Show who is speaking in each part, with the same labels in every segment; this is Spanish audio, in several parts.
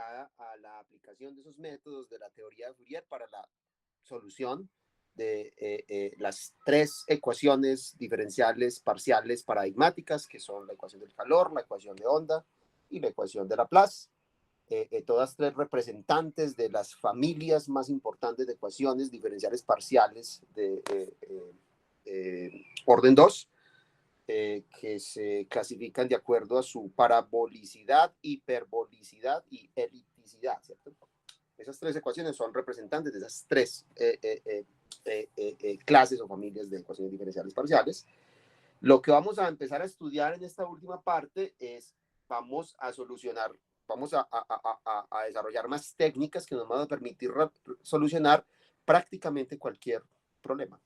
Speaker 1: enfocada a la aplicación de esos métodos de la teoría de Fourier para la solución de las tres ecuaciones diferenciales parciales paradigmáticas, que son la ecuación del calor, la ecuación de onda y la ecuación de Laplace. Todas tres representantes de las familias más importantes de ecuaciones diferenciales parciales de orden 2, que se clasifican de acuerdo a su parabolicidad, hiperbolicidad y elipticidad, ¿cierto? Esas tres ecuaciones son representantes de esas tres clases o familias de ecuaciones diferenciales parciales. Lo que vamos a empezar a estudiar en esta última parte es, vamos a desarrollar más técnicas que nos van a permitir solucionar prácticamente cualquier problema.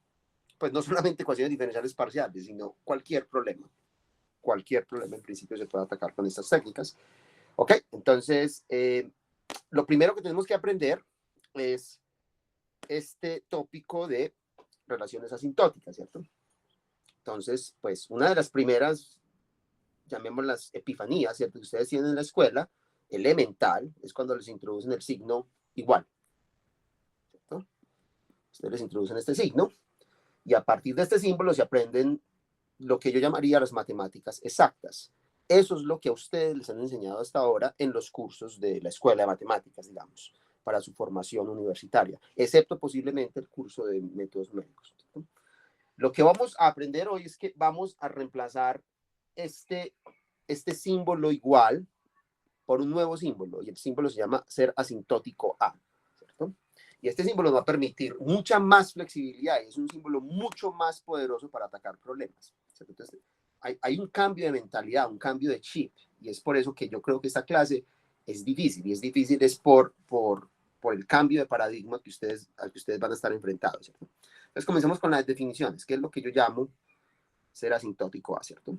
Speaker 1: Pues no solamente ecuaciones diferenciales parciales, sino cualquier problema. Cualquier problema en principio se puede atacar con estas técnicas. Ok, entonces, lo primero que tenemos que aprender es este tópico de relaciones asintóticas, ¿cierto? Entonces, pues una de las primeras, llamémoslas epifanías, ¿cierto?, que ustedes tienen en la escuela, elemental, es cuando les introducen el signo igual, ¿cierto? Ustedes les introducen este signo y a partir de este símbolo se aprenden lo que yo llamaría las matemáticas exactas. Eso es lo que a ustedes les han enseñado hasta ahora en los cursos de la escuela de matemáticas, digamos, para su formación universitaria, excepto posiblemente el curso de métodos numéricos, ¿cierto? Lo que vamos a aprender hoy es que vamos a reemplazar este símbolo igual por un nuevo símbolo, y el símbolo se llama ser asintótico a, ¿cierto? Y este símbolo va a permitir mucha más flexibilidad y es un símbolo mucho más poderoso para atacar problemas, ¿cierto? Entonces, hay un cambio de mentalidad, un cambio de chip, y es por eso que yo creo que esta clase es difícil, y es difícil es por el cambio de paradigma al que ustedes van a estar enfrentados, ¿cierto? Entonces, comencemos con las definiciones, que es lo que yo llamo ser asintótico a, ¿cierto?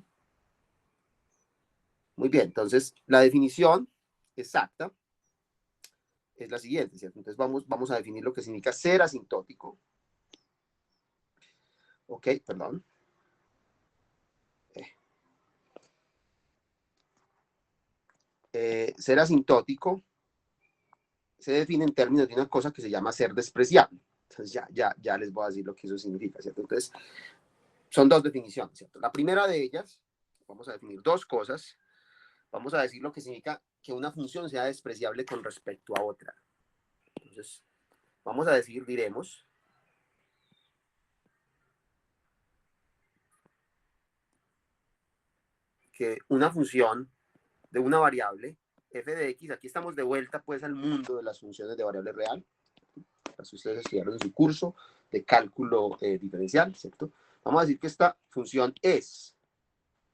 Speaker 1: Muy bien, entonces, la definición exacta es la siguiente, ¿cierto? Entonces, vamos a definir lo que significa ser asintótico. Ok, perdón. Ser asintótico se define en términos de una cosa que se llama ser despreciable. Entonces, ya les voy a decir lo que eso significa, ¿cierto? Entonces, son dos definiciones, ¿cierto? La primera de ellas, vamos a definir dos cosas. Vamos a decir lo que significa que una función sea despreciable con respecto a otra. Entonces, vamos a decir, diremos, que una función de una variable, f de x, aquí estamos de vuelta pues al mundo de las funciones de variable real, las ustedes estudiaron en su curso de cálculo diferencial, ¿cierto? Vamos a decir que esta función es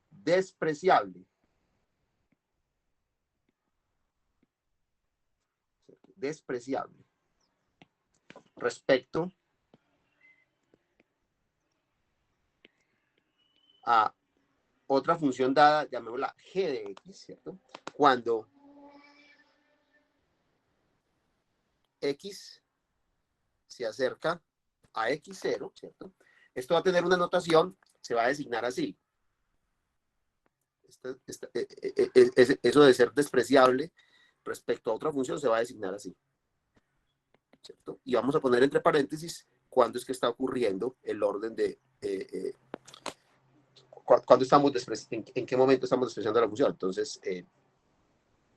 Speaker 1: despreciable, ¿cierto? Despreciable respecto a otra función dada, llamémosla g de x, ¿cierto? Cuando x se acerca a x0, ¿cierto? Esto va a tener una notación, se va a designar así. Eso de ser despreciable respecto a otra función se va a designar así, ¿cierto? Y vamos a poner entre paréntesis cuándo es que está ocurriendo el orden de cuándo estamos en qué momento estamos despreciando la función. Entonces,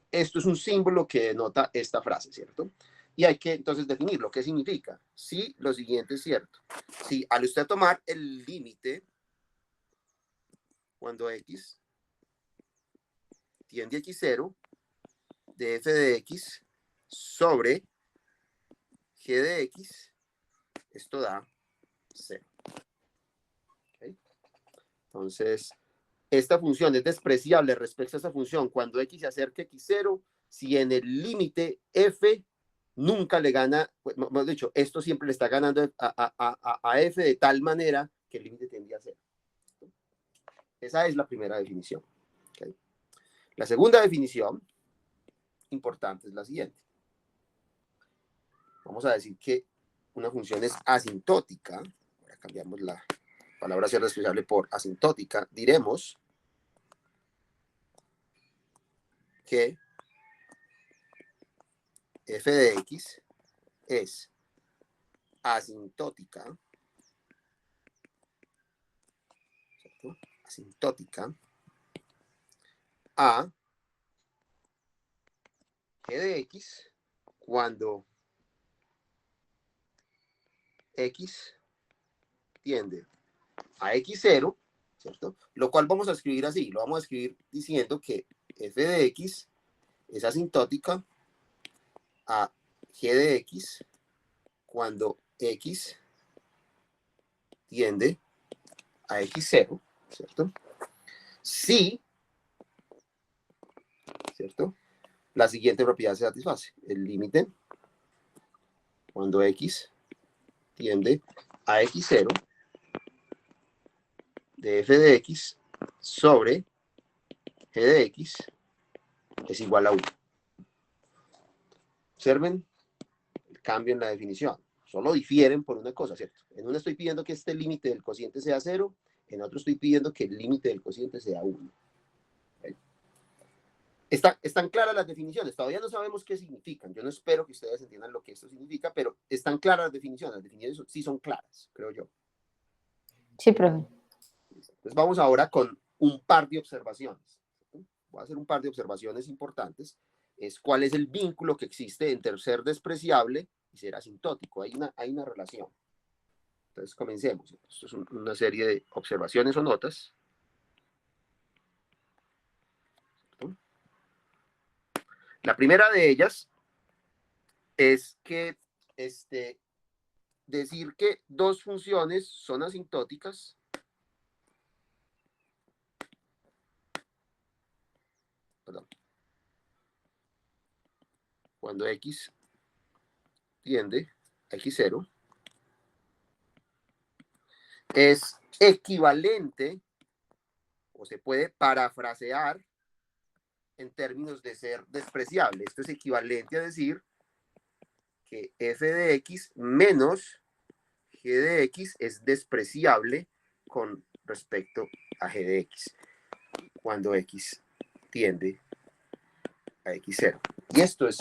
Speaker 1: esto es un símbolo que denota esta frase, ¿cierto? Y hay que entonces definirlo. ¿Qué significa? Si lo siguiente es cierto. Si al usted tomar el límite cuando x tiende a x0 de f de x sobre g de x, esto da 0. ¿Okay? Entonces, esta función es despreciable respecto a esta función cuando x se acerca a x0 si en el límite f nunca le gana, pues, hemos dicho, esto siempre le está ganando a f de tal manera que el límite tendría a 0. Esa es la primera definición. ¿Okay? La segunda definición importante es la siguiente. Vamos a decir que una función es asintótica. Ahora cambiamos la palabra ser despreciable por asintótica. Diremos que f de x es asintótica, ¿cierto? Asintótica a g de x cuando x tiende a x0, ¿cierto? Lo cual vamos a escribir así, lo vamos a escribir diciendo que f de x es asintótica a g de x cuando x tiende a x0, ¿cierto? Si, ¿cierto? La siguiente propiedad se satisface. El límite cuando x tiende a x0 de f de x sobre g de x es igual a 1. Observen el cambio en la definición. Solo difieren por una cosa, ¿cierto? En una estoy pidiendo que este límite del cociente sea 0, en otro estoy pidiendo que el límite del cociente sea 1. ¿Okay? Están claras las definiciones, todavía no sabemos qué significan. Yo no espero que ustedes entiendan lo que esto significa, pero están claras las definiciones sí son claras, creo yo.
Speaker 2: Sí, profe.
Speaker 1: Entonces vamos ahora con un par de observaciones. Voy a hacer un par de observaciones importantes. Es cuál es el vínculo que existe entre ser despreciable y ser asintótico. Hay una relación. Entonces comencemos. Esto es una serie de observaciones o notas. La primera de ellas es que decir que dos funciones son asintóticas cuando x tiende a x0 es equivalente o se puede parafrasear en términos de ser despreciable. Esto es equivalente a decir que f de x menos g de x es despreciable con respecto a g de x cuando x tiende a x0. Y esto es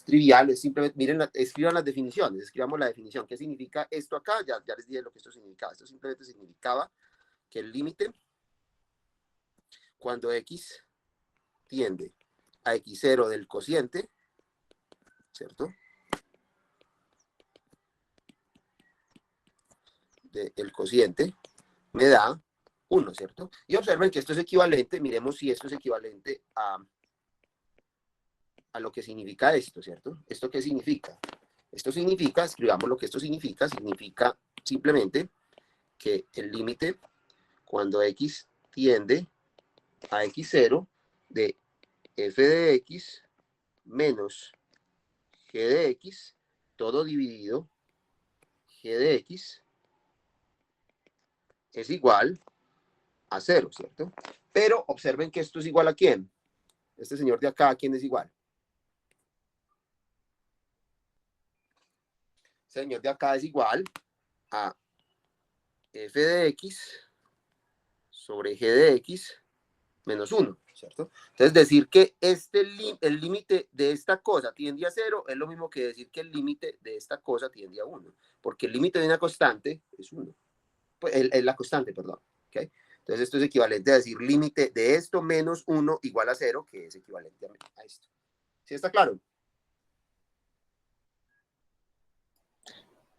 Speaker 1: trivial, es simplemente, miren, escriban las definiciones, escribamos la definición. ¿Qué significa esto acá? Ya les dije lo que esto significaba. Esto simplemente significaba que el límite cuando x tiende a x0 del cociente, ¿cierto? Del cociente me da 1, ¿cierto? Y observen que esto es equivalente, miremos si esto es equivalente a lo que significa esto, ¿cierto? ¿Esto qué significa? Esto significa, escribamos lo que esto significa simplemente que el límite cuando x tiende a x0 de f de x menos g de x, todo dividido, g de x es igual a 0, ¿cierto? Pero observen que esto es igual a ¿quién? Este señor de acá, ¿a quién es igual? Este señor de acá es igual a f de x sobre g de x menos 1, ¿cierto? Entonces, decir que el límite de esta cosa tiende a 0 es lo mismo que decir que el límite de esta cosa tiende a 1, porque el límite de una constante es 1. Pues, es la constante, perdón. ¿Okay? Entonces, esto es equivalente a decir límite de esto menos 1 igual a 0, que es equivalente a esto. ¿Sí está claro?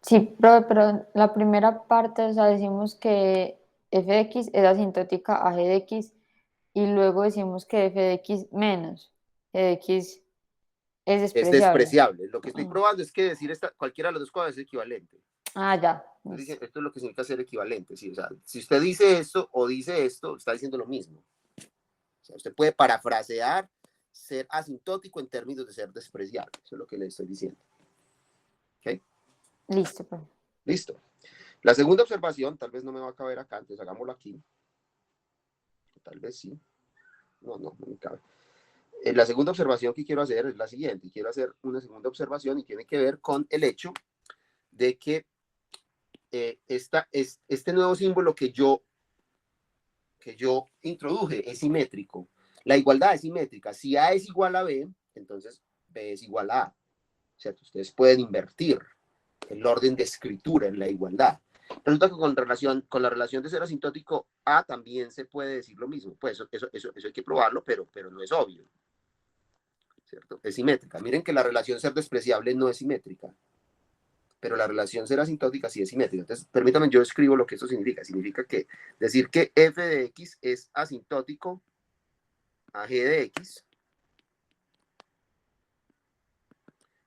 Speaker 2: Sí, profe, pero la primera parte, o sea, decimos que f de x es asintótica a g de x y luego decimos que f de x menos g de x es
Speaker 1: Es
Speaker 2: despreciable.
Speaker 1: despreciable. Lo que estoy probando es que decir cualquiera de las dos cosas es equivalente.
Speaker 2: Ya.
Speaker 1: Esto es lo que significa ser equivalente. ¿Sí? O sea, si usted dice esto o dice esto, está diciendo lo mismo. O sea, usted puede parafrasear ser asintótico en términos de ser despreciable. Eso es lo que le estoy diciendo. ¿Okay?
Speaker 2: Listo, profe.
Speaker 1: Listo. La segunda observación, tal vez no me va a caber acá, entonces hagámoslo aquí. Tal vez sí. No me cabe. La segunda observación que quiero hacer es la siguiente. Quiero hacer una segunda observación y tiene que ver con el hecho de que este nuevo símbolo que yo introduje es simétrico. La igualdad es simétrica. Si A es igual a B, entonces B es igual a A. ¿cierto? Ustedes pueden invertir el orden de escritura en la igualdad. Resulta que con la relación de ser asintótico A también se puede decir lo mismo. Pues eso hay que probarlo, pero no es obvio, ¿cierto? Es simétrica. Miren que la relación ser despreciable no es simétrica, pero la relación ser asintótica sí es simétrica. Entonces, permítanme, yo escribo lo que esto significa. Significa que decir que f de x es asintótico a g de x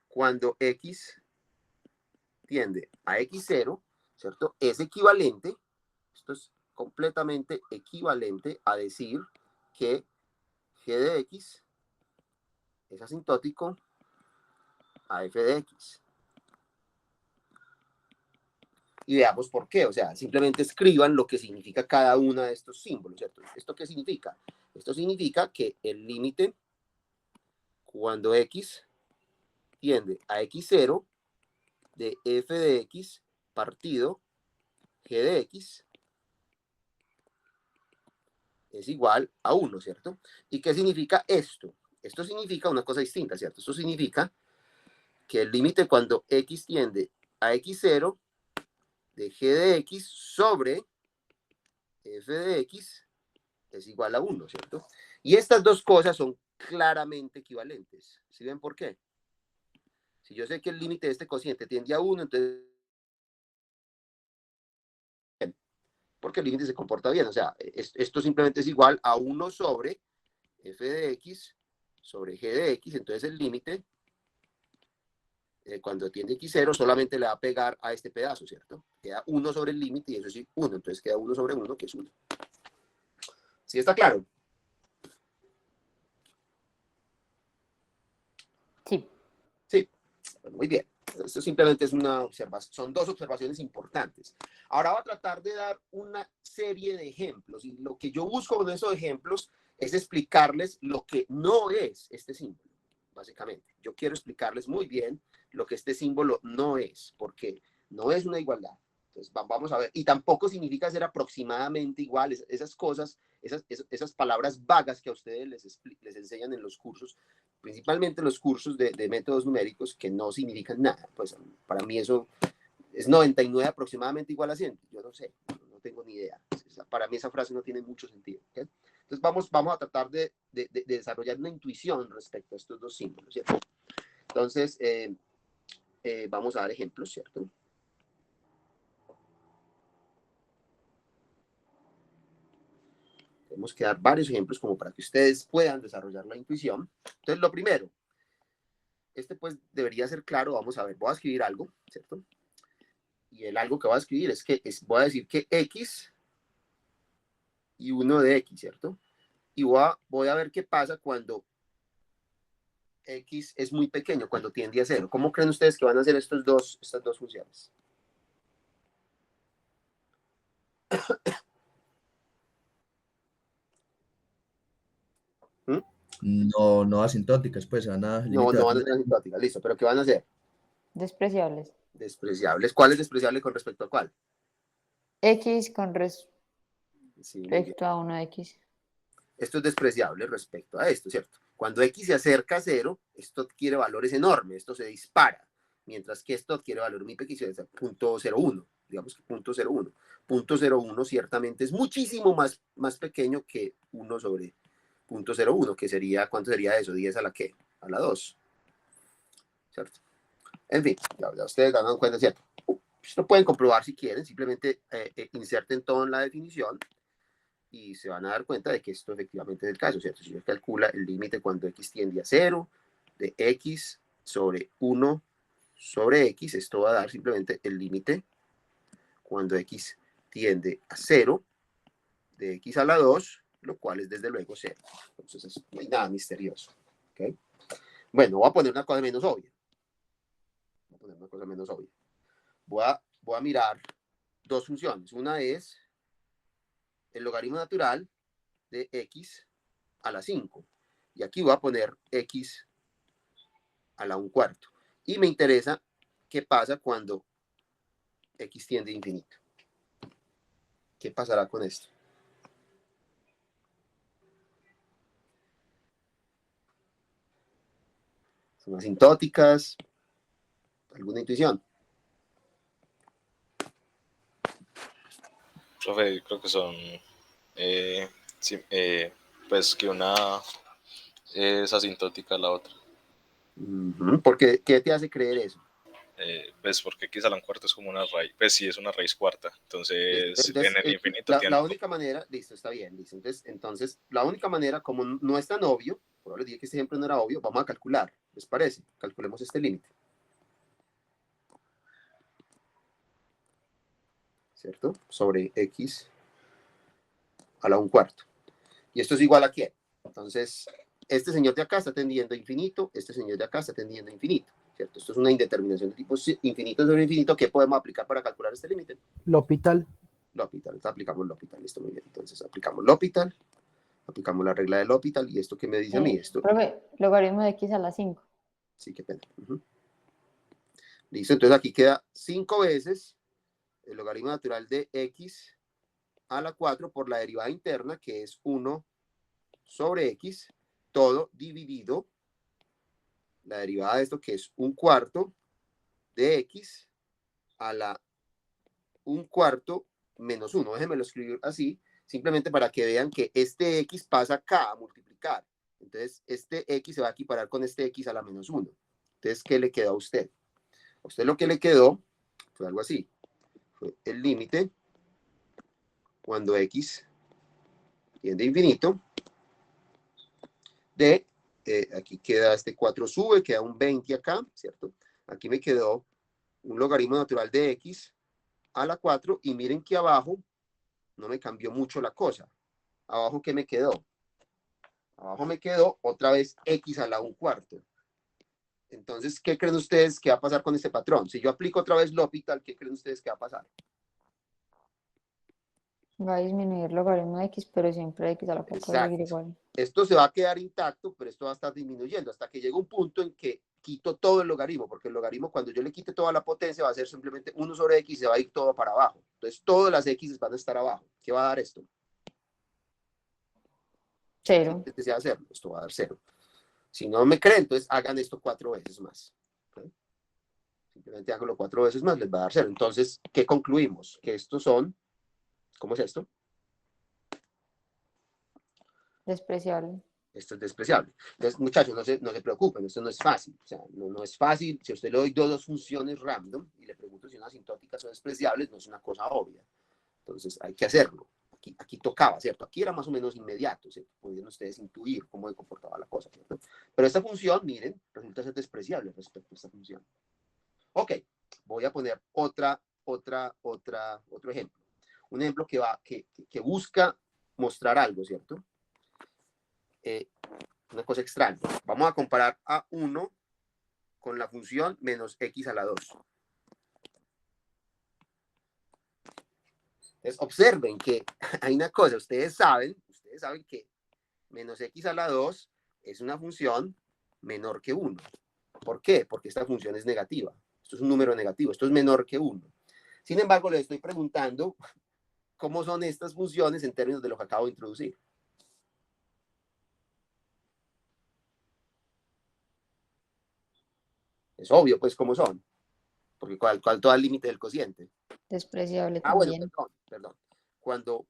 Speaker 1: cuando x tiende a x0, ¿cierto? Es equivalente, esto es completamente equivalente a decir que g de x es asintótico a f de x. Y veamos por qué, o sea, simplemente escriban lo que significa cada uno de estos símbolos, ¿cierto? ¿Esto qué significa? Esto significa que el límite cuando x tiende a x0 de f de x partido g de x es igual a 1, ¿cierto? ¿Y qué significa esto? Esto significa una cosa distinta, ¿cierto? Esto significa que el límite cuando x tiende a x0 de g de x sobre f de x es igual a 1, ¿cierto? Y estas dos cosas son claramente equivalentes. ¿Sí ven por qué? Si yo sé que el límite de este cociente tiende a 1, entonces porque el límite se comporta bien. O sea, esto simplemente es igual a 1 sobre f de x sobre g de x. Entonces el límite, cuando tiende a x0, solamente le va a pegar a este pedazo, ¿cierto? Queda 1 sobre el límite y eso es 1. Entonces queda 1 sobre 1, que es 1. ¿Sí está claro?
Speaker 2: Sí.
Speaker 1: Sí. Bueno, muy bien. Esto simplemente es una observación, son dos observaciones importantes. Ahora voy a tratar de dar una serie de ejemplos y lo que yo busco con esos ejemplos es explicarles lo que no es este símbolo, básicamente. Yo quiero explicarles muy bien lo que este símbolo no es, porque no es una igualdad. Entonces vamos a ver, y tampoco significa ser aproximadamente iguales, esas cosas, esas palabras vagas que a ustedes les enseñan en los cursos, principalmente los cursos de métodos numéricos que no significan nada. Pues para mí eso es 99 aproximadamente igual a 100. Yo no sé, no tengo ni idea. Para mí esa frase no tiene mucho sentido. ¿Okay? Entonces vamos a tratar de desarrollar una intuición respecto a estos dos símbolos, ¿cierto? Entonces vamos a dar ejemplos, ¿cierto? Tenemos que dar varios ejemplos como para que ustedes puedan desarrollar la intuición. Entonces lo primero, pues debería ser claro. Vamos a ver, voy a escribir algo, ¿cierto? Y el algo que voy a escribir es que voy a decir que x y 1 de x, ¿cierto? Y voy a ver qué pasa cuando x es muy pequeño, cuando tiende a 0. ¿Cómo creen ustedes que van a ser estas dos funciones? ¿Mm?
Speaker 3: No, no asintóticas, pues se van a
Speaker 1: No,
Speaker 3: limitar.
Speaker 1: no van a ser asintóticas, listo, pero ¿qué van a ser?
Speaker 2: Despreciables.
Speaker 1: Despreciables. ¿Cuál es despreciable con respecto a cuál?
Speaker 2: X con
Speaker 1: Sí, muy bien.
Speaker 2: respecto a 1x.
Speaker 1: Esto es despreciable respecto a esto, ¿cierto? Cuando x se acerca a 0, esto adquiere valores enormes, esto se dispara, mientras que esto adquiere valor muy pequeño, es 0.01, digamos que 0.01. 0.01 ciertamente es muchísimo más pequeño que 1 sobre 0.01, que sería, ¿cuánto sería eso? 10 a la qué? A la 2, ¿cierto? En fin, ya ustedes dan cuenta, ¿cierto? Esto pueden comprobar si quieren, simplemente inserten todo en la definición y se van a dar cuenta de que esto efectivamente es el caso, ¿cierto? Si yo calcula el límite cuando x tiende a 0 de x sobre 1 sobre x, esto va a dar simplemente el límite cuando x tiende a 0 de x a la 2, lo cual es desde luego 0. Entonces no hay nada misterioso. ¿Okay? Bueno, voy a poner una cosa menos obvia. Voy a mirar dos funciones. Una es el logaritmo natural de x a la 5. Y aquí voy a poner x a la 1/4. Y me interesa qué pasa cuando x tiende a infinito. ¿Qué pasará con esto? Son asintóticas, ¿Alguna intuición?
Speaker 4: Profe, creo que son, sí, pues que una es asintótica a la otra.
Speaker 1: ¿Por qué? ¿Qué te hace creer eso?
Speaker 4: Pues porque x a la cuarta es como una raíz, pues sí, es una raíz cuarta. Entonces,
Speaker 1: Entonces,
Speaker 4: en el infinito
Speaker 1: la
Speaker 4: tiene...
Speaker 1: única manera, listo, está bien, listo. Entonces, la única manera, como no es tan obvio, por ahora dije que este ejemplo no era obvio, vamos a calcular, ¿les parece? Calculemos este límite. ¿Cierto? Sobre x a la 1/4. ¿Y esto es igual a quién? Entonces, este señor de acá está tendiendo a infinito, este señor de acá está tendiendo a infinito, ¿cierto? Esto es una indeterminación de tipo infinito sobre infinito. ¿Qué podemos aplicar para calcular este límite?
Speaker 5: L'Hopital.
Speaker 1: L'Hopital. Entonces, aplicamos L'Hopital. Listo, muy bien. Entonces, aplicamos L'Hopital, aplicamos la regla del L'Hopital. ¿Y esto qué me dice a mí? Esto,
Speaker 2: Profe, logaritmo de x a la 5.
Speaker 1: sí, qué pena. Listo, entonces aquí queda 5 veces el logaritmo natural de x a la 4 por la derivada interna, que es 1 sobre x, todo dividido, la derivada de esto, que es 1/4 de x a la 1/4 menos 1. Déjenmelo escribir así, simplemente para que vean que este x pasa acá a multiplicar. Entonces, este x se va a equiparar con este x a la menos 1. Entonces, ¿qué le quedó a usted? A usted lo que le quedó fue algo así. Fue el límite cuando x tiende a infinito de, aquí queda este 4 sube, queda un 20 acá, ¿cierto? Aquí me quedó un logaritmo natural de x a la 4 y miren que abajo no me cambió mucho la cosa. Abajo, ¿qué me quedó? Abajo me quedó otra vez x a la 1/4. Entonces, ¿qué creen ustedes que va a pasar con este patrón? Si yo aplico otra vez L'Hopital, ¿qué creen ustedes que va a pasar?
Speaker 2: Va a disminuir logaritmo de x, pero siempre x a la 4 va a seguir
Speaker 1: Exacto.
Speaker 2: igual.
Speaker 1: Esto se va a quedar intacto, pero esto va a estar disminuyendo hasta que llegue un punto en que quito todo el logaritmo, porque el logaritmo, cuando yo le quite toda la potencia, va a ser simplemente 1 sobre x y se va a ir todo para abajo. Entonces, todas las x van a estar abajo. ¿Qué va a dar esto?
Speaker 2: 0.
Speaker 1: Si desea hacerlo, esto va a dar 0. Si no me creen, entonces hagan esto 4 veces más. ¿Okay? Simplemente háganlo 4 veces más, les va a dar 0. Entonces, ¿qué concluimos? Que estos son, ¿cómo es esto?
Speaker 2: Despreciable.
Speaker 1: Esto es despreciable. Entonces, muchachos, no se preocupen, esto no es fácil. O sea, no es fácil. Si a usted le doy dos funciones random y le pregunto si unas asintóticas son despreciables, no es una cosa obvia. Entonces, hay que hacerlo. Aquí tocaba, ¿cierto? Aquí era más o menos inmediato, ¿cierto? Podían ustedes intuir cómo se comportaba la cosa, ¿cierto? Pero esta función, miren, resulta ser despreciable respecto a esta función. Ok, voy a poner otro ejemplo. Un ejemplo que busca mostrar algo, ¿cierto? Una cosa extraña. Vamos a comparar a 1 con la función menos x a la 2. Entonces, observen que hay una cosa, ustedes saben que menos x a la 2 es una función menor que 1. ¿Por qué? Porque esta función es negativa. Esto es un número negativo, esto es menor que 1. Sin embargo, les estoy preguntando cómo son estas funciones en términos de lo que acabo de introducir. Es obvio, pues, cómo son. Porque ¿cuál todo el límite del cociente?
Speaker 2: Despreciable
Speaker 1: Bueno,
Speaker 2: también.
Speaker 1: perdón. Cuando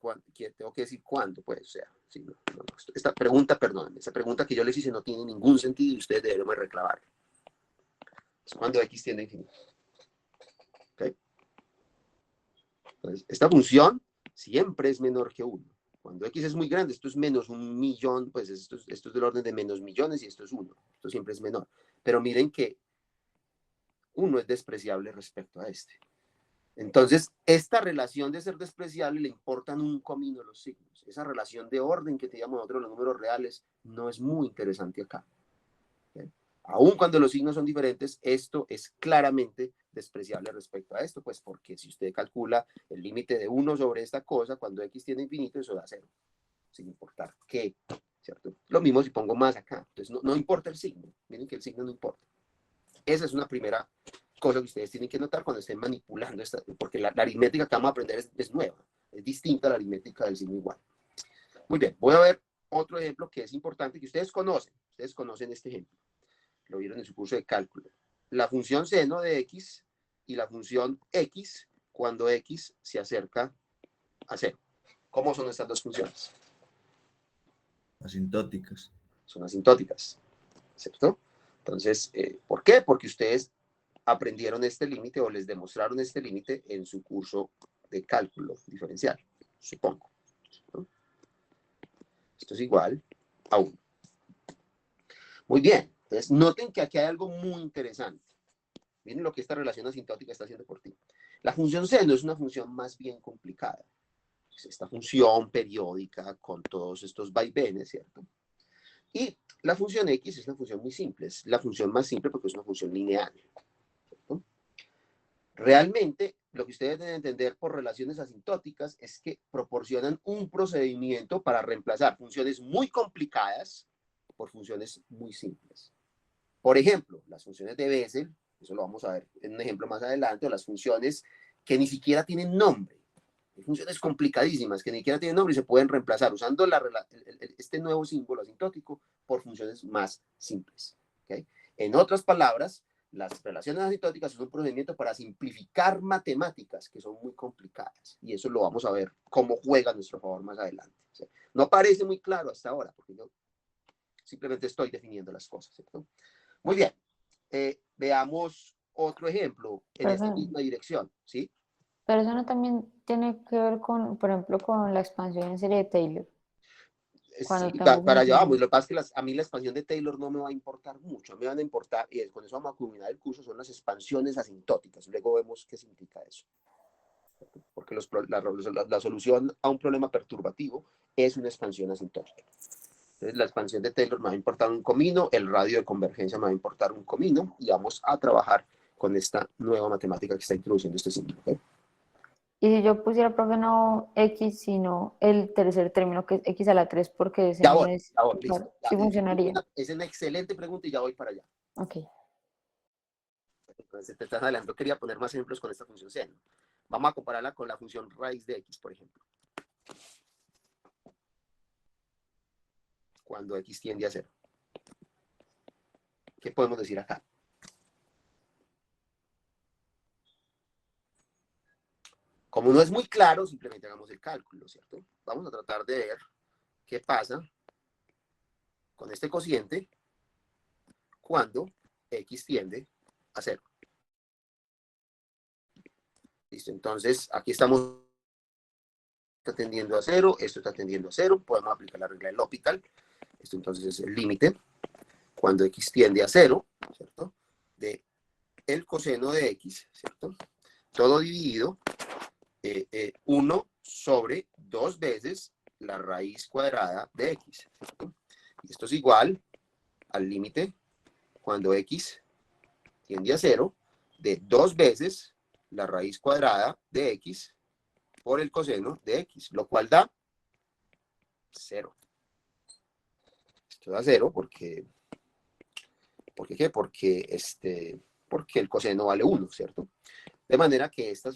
Speaker 1: tengo que decir cuándo, pues, o sea, sí, esta pregunta, perdónenme, esa pregunta que yo les hice no tiene ningún sentido y ustedes deberían reclamar. Es cuando x tiende a infinito. ¿Okay? Entonces, esta función siempre es menor que 1. Cuando x es muy grande, esto es menos 1.000.000, pues esto es del orden de menos millones y esto es 1. Esto siempre es menor. Pero miren que 1 es despreciable respecto a este. Entonces, esta relación de ser despreciable le importan un comino los signos. Esa relación de orden que teníamos nosotros los números reales no es muy interesante acá. ¿Okay? Aun cuando los signos son diferentes, esto es claramente despreciable respecto a esto, pues porque si usted calcula el límite de 1 sobre esta cosa, cuando x tiende a infinito, eso da 0, sin importar qué, ¿cierto? Lo mismo si pongo más acá. Entonces, no importa el signo. Miren que el signo no importa. Esa es una primera cosa que ustedes tienen que notar cuando estén manipulando esta, porque la aritmética que vamos a aprender es nueva, es distinta a la aritmética del signo igual. Muy bien, voy a ver otro ejemplo que es importante, que ustedes conocen este ejemplo, lo vieron en su curso de cálculo. la función seno de x y la función x cuando x se acerca a 0. ¿Cómo son estas dos funciones?
Speaker 3: Asintóticas.
Speaker 1: Son asintóticas, ¿cierto? Entonces, ¿por qué? Porque ustedes aprendieron este límite o les demostraron este límite en su curso de cálculo diferencial, supongo, ¿no? Esto es igual a 1. Muy bien, entonces noten que aquí hay algo muy interesante. Miren lo que esta relación asintótica está haciendo por ti. La función seno es una función más bien complicada. Es esta función periódica con todos estos vaivenes, ¿cierto? Y la función x es una función muy simple. Es la función más simple porque es una función lineal, ¿cierto? Realmente, lo que ustedes deben entender por relaciones asintóticas es que proporcionan un procedimiento para reemplazar funciones muy complicadas por funciones muy simples. Por ejemplo, las funciones de Bessel, eso lo vamos a ver en un ejemplo más adelante, o las funciones que ni siquiera tienen nombre. Hay funciones complicadísimas que ni siquiera tienen nombre y se pueden reemplazar usando este nuevo símbolo asintótico por funciones más simples. ¿Okay? En otras palabras, las relaciones asintóticas son un procedimiento para simplificar matemáticas que son muy complicadas. Y eso lo vamos a ver cómo juega a nuestro favor más adelante. O sea, no parece muy claro hasta ahora, porque yo simplemente estoy definiendo las cosas, ¿cierto? Muy bien. Veamos otro ejemplo en esta misma dirección, ¿sí?
Speaker 2: Pero eso no también tiene que ver con, por ejemplo, con la expansión en serie de Taylor.
Speaker 1: Sí, para allá vamos. Lo que pasa es que a mí la expansión de Taylor no me va a importar mucho. A mí me van a importar, y con eso vamos a culminar el curso, son las expansiones asintóticas. Luego vemos qué significa eso. Porque la solución a un problema perturbativo es una expansión asintótica. Entonces, la expansión de Taylor me va a importar un comino, el radio de convergencia me va a importar un comino, y vamos a trabajar con esta nueva matemática que está introduciendo este símbolo. ¿Okay?
Speaker 2: Y si yo pusiera, profe, no x, sino el tercer término, que es x a la 3, porque ese
Speaker 1: Ya
Speaker 2: no
Speaker 1: voy,
Speaker 2: es,
Speaker 1: ya voy, listo.
Speaker 2: sí funcionaría.
Speaker 1: Es una excelente pregunta y ya voy para allá.
Speaker 2: Ok.
Speaker 1: Entonces, te estás adelantando. Quería poner más ejemplos con esta función seno. Vamos a compararla con la función raíz de x, por ejemplo. Cuando x tiende a 0. ¿Qué podemos decir acá? Como no es muy claro, simplemente hagamos el cálculo, ¿cierto? Vamos a tratar de ver qué pasa con este cociente cuando x tiende a 0. Listo, entonces aquí estamos tendiendo a 0, esto está tendiendo a 0, podemos aplicar la regla del L'Hopital. Esto entonces es el límite cuando x tiende a 0, ¿cierto? De el coseno de x, ¿cierto? Todo dividido 1 sobre 2 veces la raíz cuadrada de x, ¿cierto? Y esto es igual al límite cuando x tiende a 0 de 2 veces la raíz cuadrada de x por el coseno de x, lo cual da 0. Esto da 0 porque ¿qué? Porque el coseno vale 1, ¿cierto? De manera que esta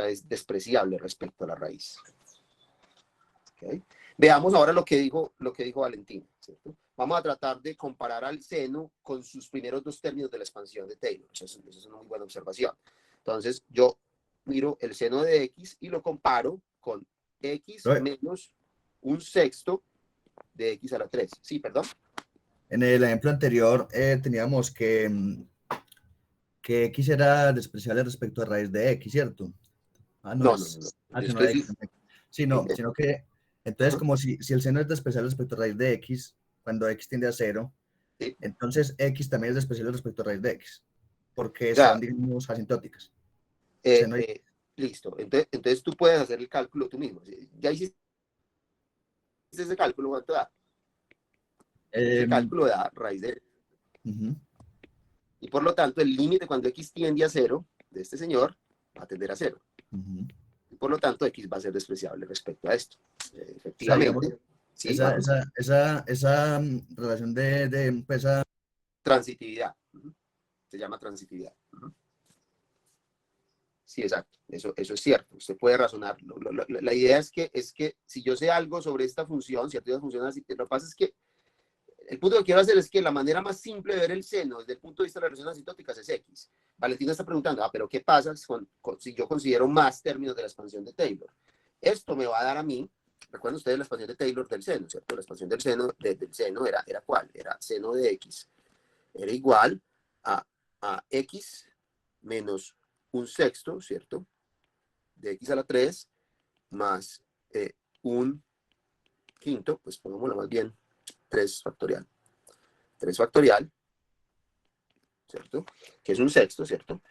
Speaker 1: es despreciable respecto a la raíz. ¿Okay? Veamos ahora lo que dijo Valentín, ¿cierto? Vamos a tratar de comparar al seno con sus primeros dos términos de la expansión de Taylor. Esa es una muy buena observación. Entonces, yo miro el seno de x y lo comparo con x menos un sexto de x a la 3. Sí, perdón.
Speaker 3: En el ejemplo anterior teníamos que x era despreciable respecto a raíz de x, ¿cierto?
Speaker 1: No.
Speaker 3: Sino que, entonces, como si el seno es despreciable respecto a raíz de x, cuando x tiende a 0,
Speaker 1: sí.
Speaker 3: Entonces x también es despreciable respecto a raíz de x, porque son, digamos, asintóticas.
Speaker 1: Listo. Entonces tú puedes hacer el cálculo tú mismo. Ya hiciste ese cálculo, ¿cuánto da? Ese cálculo da raíz de... Y por lo tanto, el límite cuando x tiende a 0 de este señor va a tender a 0. Y por lo tanto, x va a ser despreciable respecto a esto. Efectivamente.
Speaker 3: O sea, digamos, ¿sí? esa relación de esa...
Speaker 1: Transitividad. Se llama transitividad. Sí, exacto. Eso es cierto. Usted puede razonar. La idea es que si yo sé algo sobre esta función, si a todas funcionan así, lo que pasa es que el punto que quiero hacer es que la manera más simple de ver el seno desde el punto de vista de las relaciones asintóticas es X. Valentina está preguntando, pero ¿qué pasa si yo considero más términos de la expansión de Taylor? Esto me va a dar a mí, recuerden ustedes la expansión de Taylor del seno, ¿cierto? La expansión del seno era ¿cuál? Era seno de X. Era igual a X menos un sexto, ¿cierto? De X a la 3 más un quinto, pues pongámoslo más bien 3 factorial. 3 factorial, ¿cierto? Que es un sexto, ¿cierto?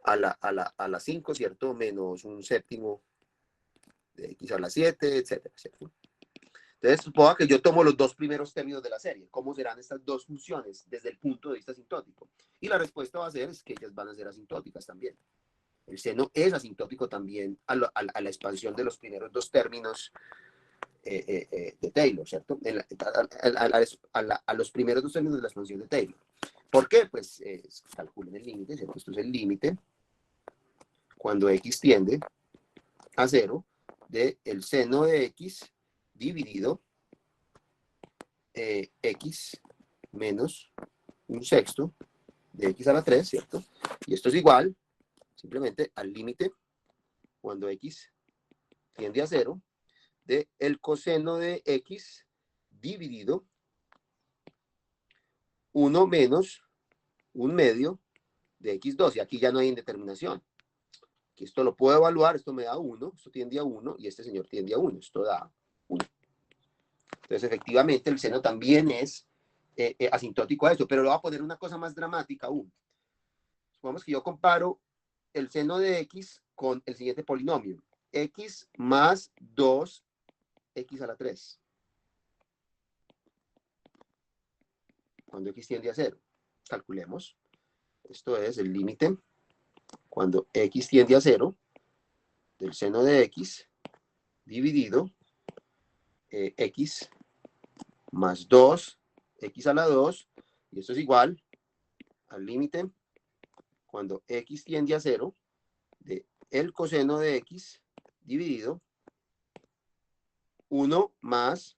Speaker 1: A la 5, ¿cierto? Menos un séptimo de X a la 7, etcétera, ¿cierto? Entonces, suponga que yo tomo los dos primeros términos de la serie. ¿Cómo serán estas dos funciones desde el punto de vista asintótico? Y la respuesta va a ser que ellas van a ser asintóticas también. El seno es asintótico también a la expansión de los primeros dos términos de Taylor, ¿cierto? A los primeros dos términos de la expansión de Taylor. ¿Por qué? Pues calculen el límite, ¿cierto? Esto es el límite cuando X tiende a 0 del seno de X dividido X menos un sexto de X a la 3, ¿cierto? Y esto es igual simplemente al límite cuando X tiende a 0 de el coseno de X dividido 1 menos un medio de X2. Y aquí ya no hay indeterminación. Aquí esto lo puedo evaluar, esto me da 1, esto tiende a 1 y este señor tiende a 1, esto da 1. Entonces, efectivamente, el seno también es asintótico a esto, pero le voy a poner una cosa más dramática aún. Supongamos que yo comparo el seno de X con el siguiente polinomio. X más 2X a la 3. Cuando X tiende a 0. Calculemos. Esto es el límite cuando X tiende a 0 del seno de X dividido X más 2X a la 2. Y esto es igual al límite cuando X tiende a 0 de el coseno de X dividido 1 más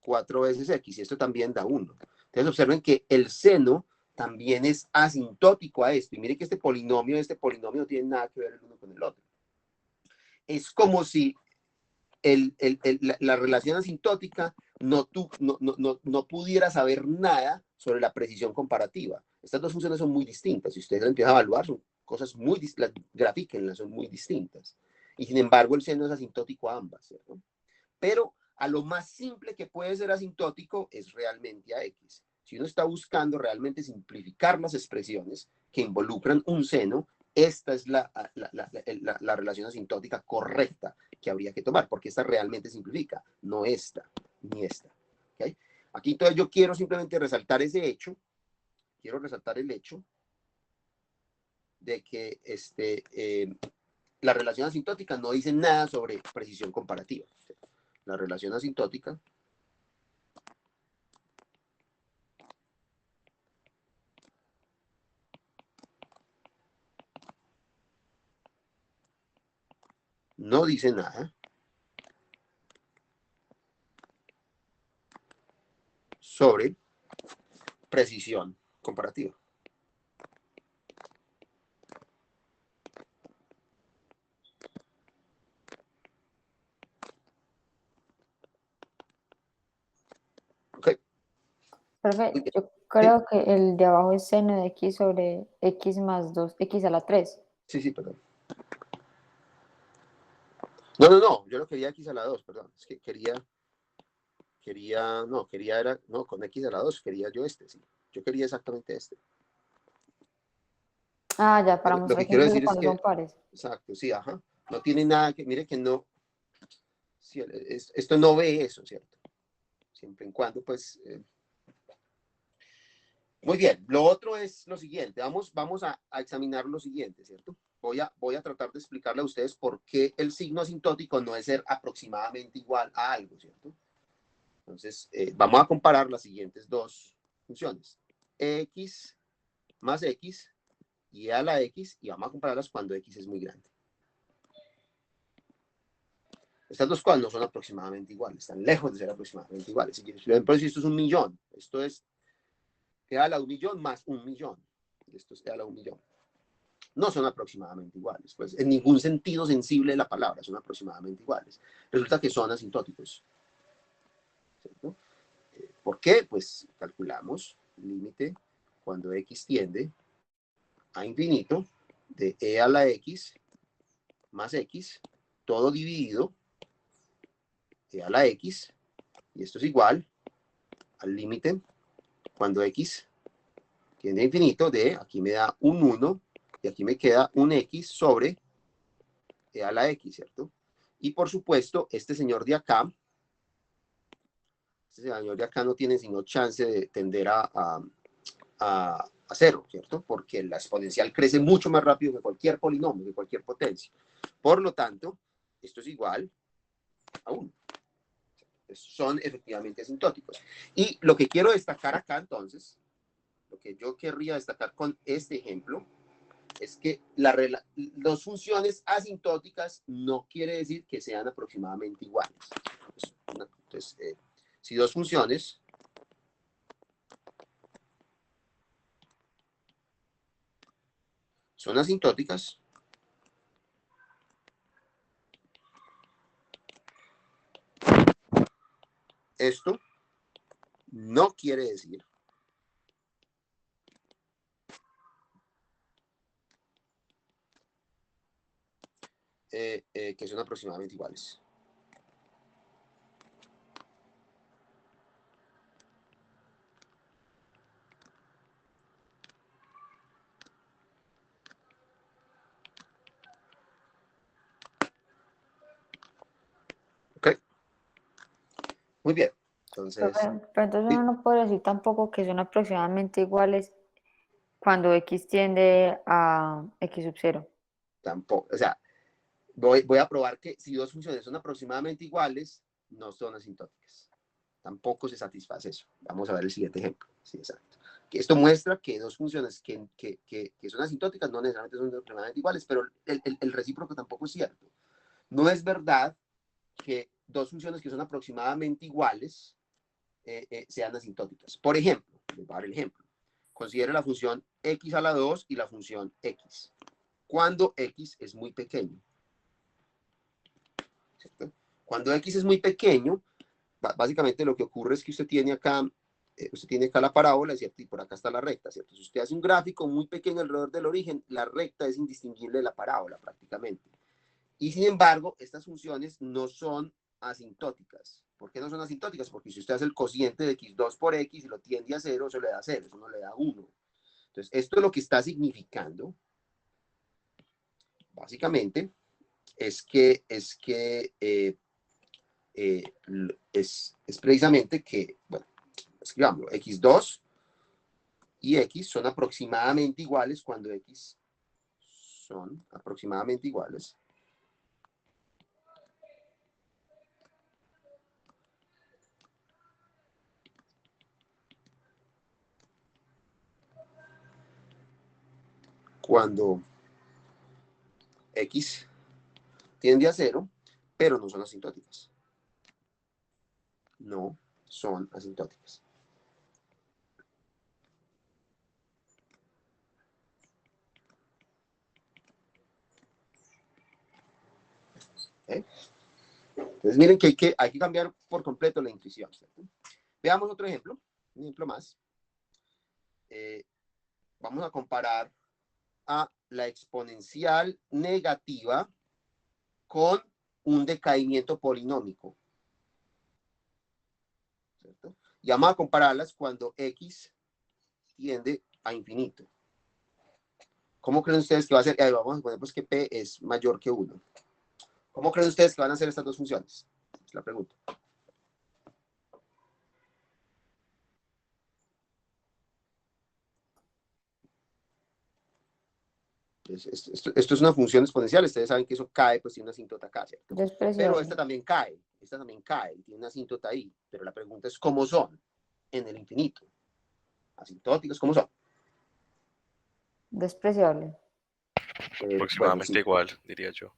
Speaker 1: 4 veces X. Y esto también da 1. Entonces observen que el seno también es asintótico a esto. Y miren que este polinomio no tiene nada que ver el uno con el otro. Es como si la relación asintótica no pudiera saber nada sobre la precisión comparativa. Estas dos funciones son muy distintas. Si ustedes las empiezan a evaluar, son cosas muy distintas, grafíquenlas, son muy distintas. Y sin embargo, el seno es asintótico a ambas, ¿cierto? Pero a lo más simple que puede ser asintótico es realmente a X. Si uno está buscando realmente simplificar las expresiones que involucran un seno, esta es la relación asintótica correcta que habría que tomar, porque esta realmente simplifica, no esta, ni esta. ¿Okay? Aquí entonces yo quiero simplemente resaltar ese hecho, quiero resaltar el hecho de que la relación asintótica no dice nada sobre precisión comparativa. La relación asintótica no dice nada sobre precisión comparativa. ¿Ok?
Speaker 2: Perfecto. Yo creo que el de abajo es seno de X sobre X más 2X a la 3.
Speaker 1: Sí, perdón. No, yo no quería X a la 2, perdón. Es que con X a la 2, quería yo sí. Yo quería exactamente este.
Speaker 2: Ah, ya, para
Speaker 1: Lo
Speaker 2: mostrar
Speaker 1: que
Speaker 2: que
Speaker 1: quiero
Speaker 2: entonces
Speaker 1: decir es
Speaker 2: cuando
Speaker 1: que,
Speaker 2: son pares.
Speaker 1: exacto, sí, ajá. No tiene nada que, mire que no, sí, esto no ve eso, ¿cierto? Siempre en cuando, pues, muy bien, lo otro es lo siguiente, vamos a examinar lo siguiente, ¿cierto? Voy a tratar de explicarle a ustedes por qué el signo asintótico no es ser aproximadamente igual a algo, ¿cierto? Entonces, vamos a comparar las siguientes dos funciones. X más X y a la X, y vamos a compararlas cuando X es muy grande. Estas dos cosas no son aproximadamente iguales, están lejos de ser aproximadamente iguales. Por ejemplo, si esto es 1.000.000, esto es igual a 1.000.000 más 1.000.000. Esto es igual a 1.000.000. No son aproximadamente iguales, pues en ningún sentido sensible de la palabra son aproximadamente iguales. Resulta que son asintóticos. ¿Cierto? ¿Por qué? Pues calculamos límite cuando x tiende a infinito de e a la x más x, todo dividido e a la x, y esto es igual al límite cuando x tiende a infinito de, aquí me da un 1, y aquí me queda un x sobre e a la x, ¿cierto? Y por supuesto, este señor de acá no tiene sino chance de tender a cero, ¿cierto? Porque la exponencial crece mucho más rápido que cualquier polinomio, que cualquier potencia. Por lo tanto, esto es igual a 1. Son efectivamente asintóticos. Y lo que quiero destacar acá, entonces, lo que yo querría destacar con este ejemplo, es que dos funciones asintóticas no quiere decir que sean aproximadamente iguales. Entonces, si dos funciones son asintóticas, esto no quiere decir que son aproximadamente iguales. ¿Ok? Muy bien. Entonces,
Speaker 2: Pero entonces uno no puede decir tampoco que son aproximadamente iguales cuando x tiende a x sub 0.
Speaker 1: tampoco, o sea, voy a probar que si dos funciones son aproximadamente iguales, no son asintóticas. Tampoco se satisface eso. Vamos a ver el siguiente ejemplo. Sí, exacto. Esto muestra que dos funciones que son asintóticas no necesariamente son aproximadamente iguales, pero el recíproco tampoco es cierto. No es verdad que dos funciones que son aproximadamente iguales sean asintóticas. Por ejemplo, les voy a dar el ejemplo. Considere la función x a la 2 y la función x. Cuando x es muy pequeño. ¿Cierto? Cuando x es muy pequeño, básicamente lo que ocurre es que usted tiene acá la parábola, ¿cierto? Y por acá está la recta, ¿cierto? Si usted hace un gráfico muy pequeño alrededor del origen, la recta es indistinguible de la parábola prácticamente. Y sin embargo, estas funciones no son asintóticas. ¿Por qué no son asintóticas? Porque si usted hace el cociente de x2 por x y lo tiende a 0, eso le da 0, eso no le da 1. Entonces, esto es lo que está significando, básicamente, es precisamente que, bueno, escribámoslo, x2 y x son aproximadamente iguales cuando x son aproximadamente iguales. Cuando x tiende a 0, pero no son asintóticas. No son asintóticas. ¿Eh? Entonces miren que hay que cambiar por completo la intuición, ¿cierto? Veamos otro ejemplo, un ejemplo más. Vamos a comparar a la exponencial negativa con un decaimiento polinómico, ¿cierto? Y vamos a compararlas cuando x tiende a infinito. ¿Cómo creen ustedes que va a ser? Vamos a poner pues que p es mayor que 1. ¿Cómo creen ustedes que van a ser estas dos funciones? Es la pregunta. Esto es una función exponencial. Ustedes saben que eso cae, pues tiene una asíntota acá, ¿cierto? Pero esta también cae, tiene una asíntota ahí. Pero la pregunta es, ¿cómo son en el infinito? Asintóticos, ¿cómo son?
Speaker 2: Despreciable.
Speaker 4: Aproximadamente
Speaker 1: Bueno, sí.
Speaker 4: igual, diría yo.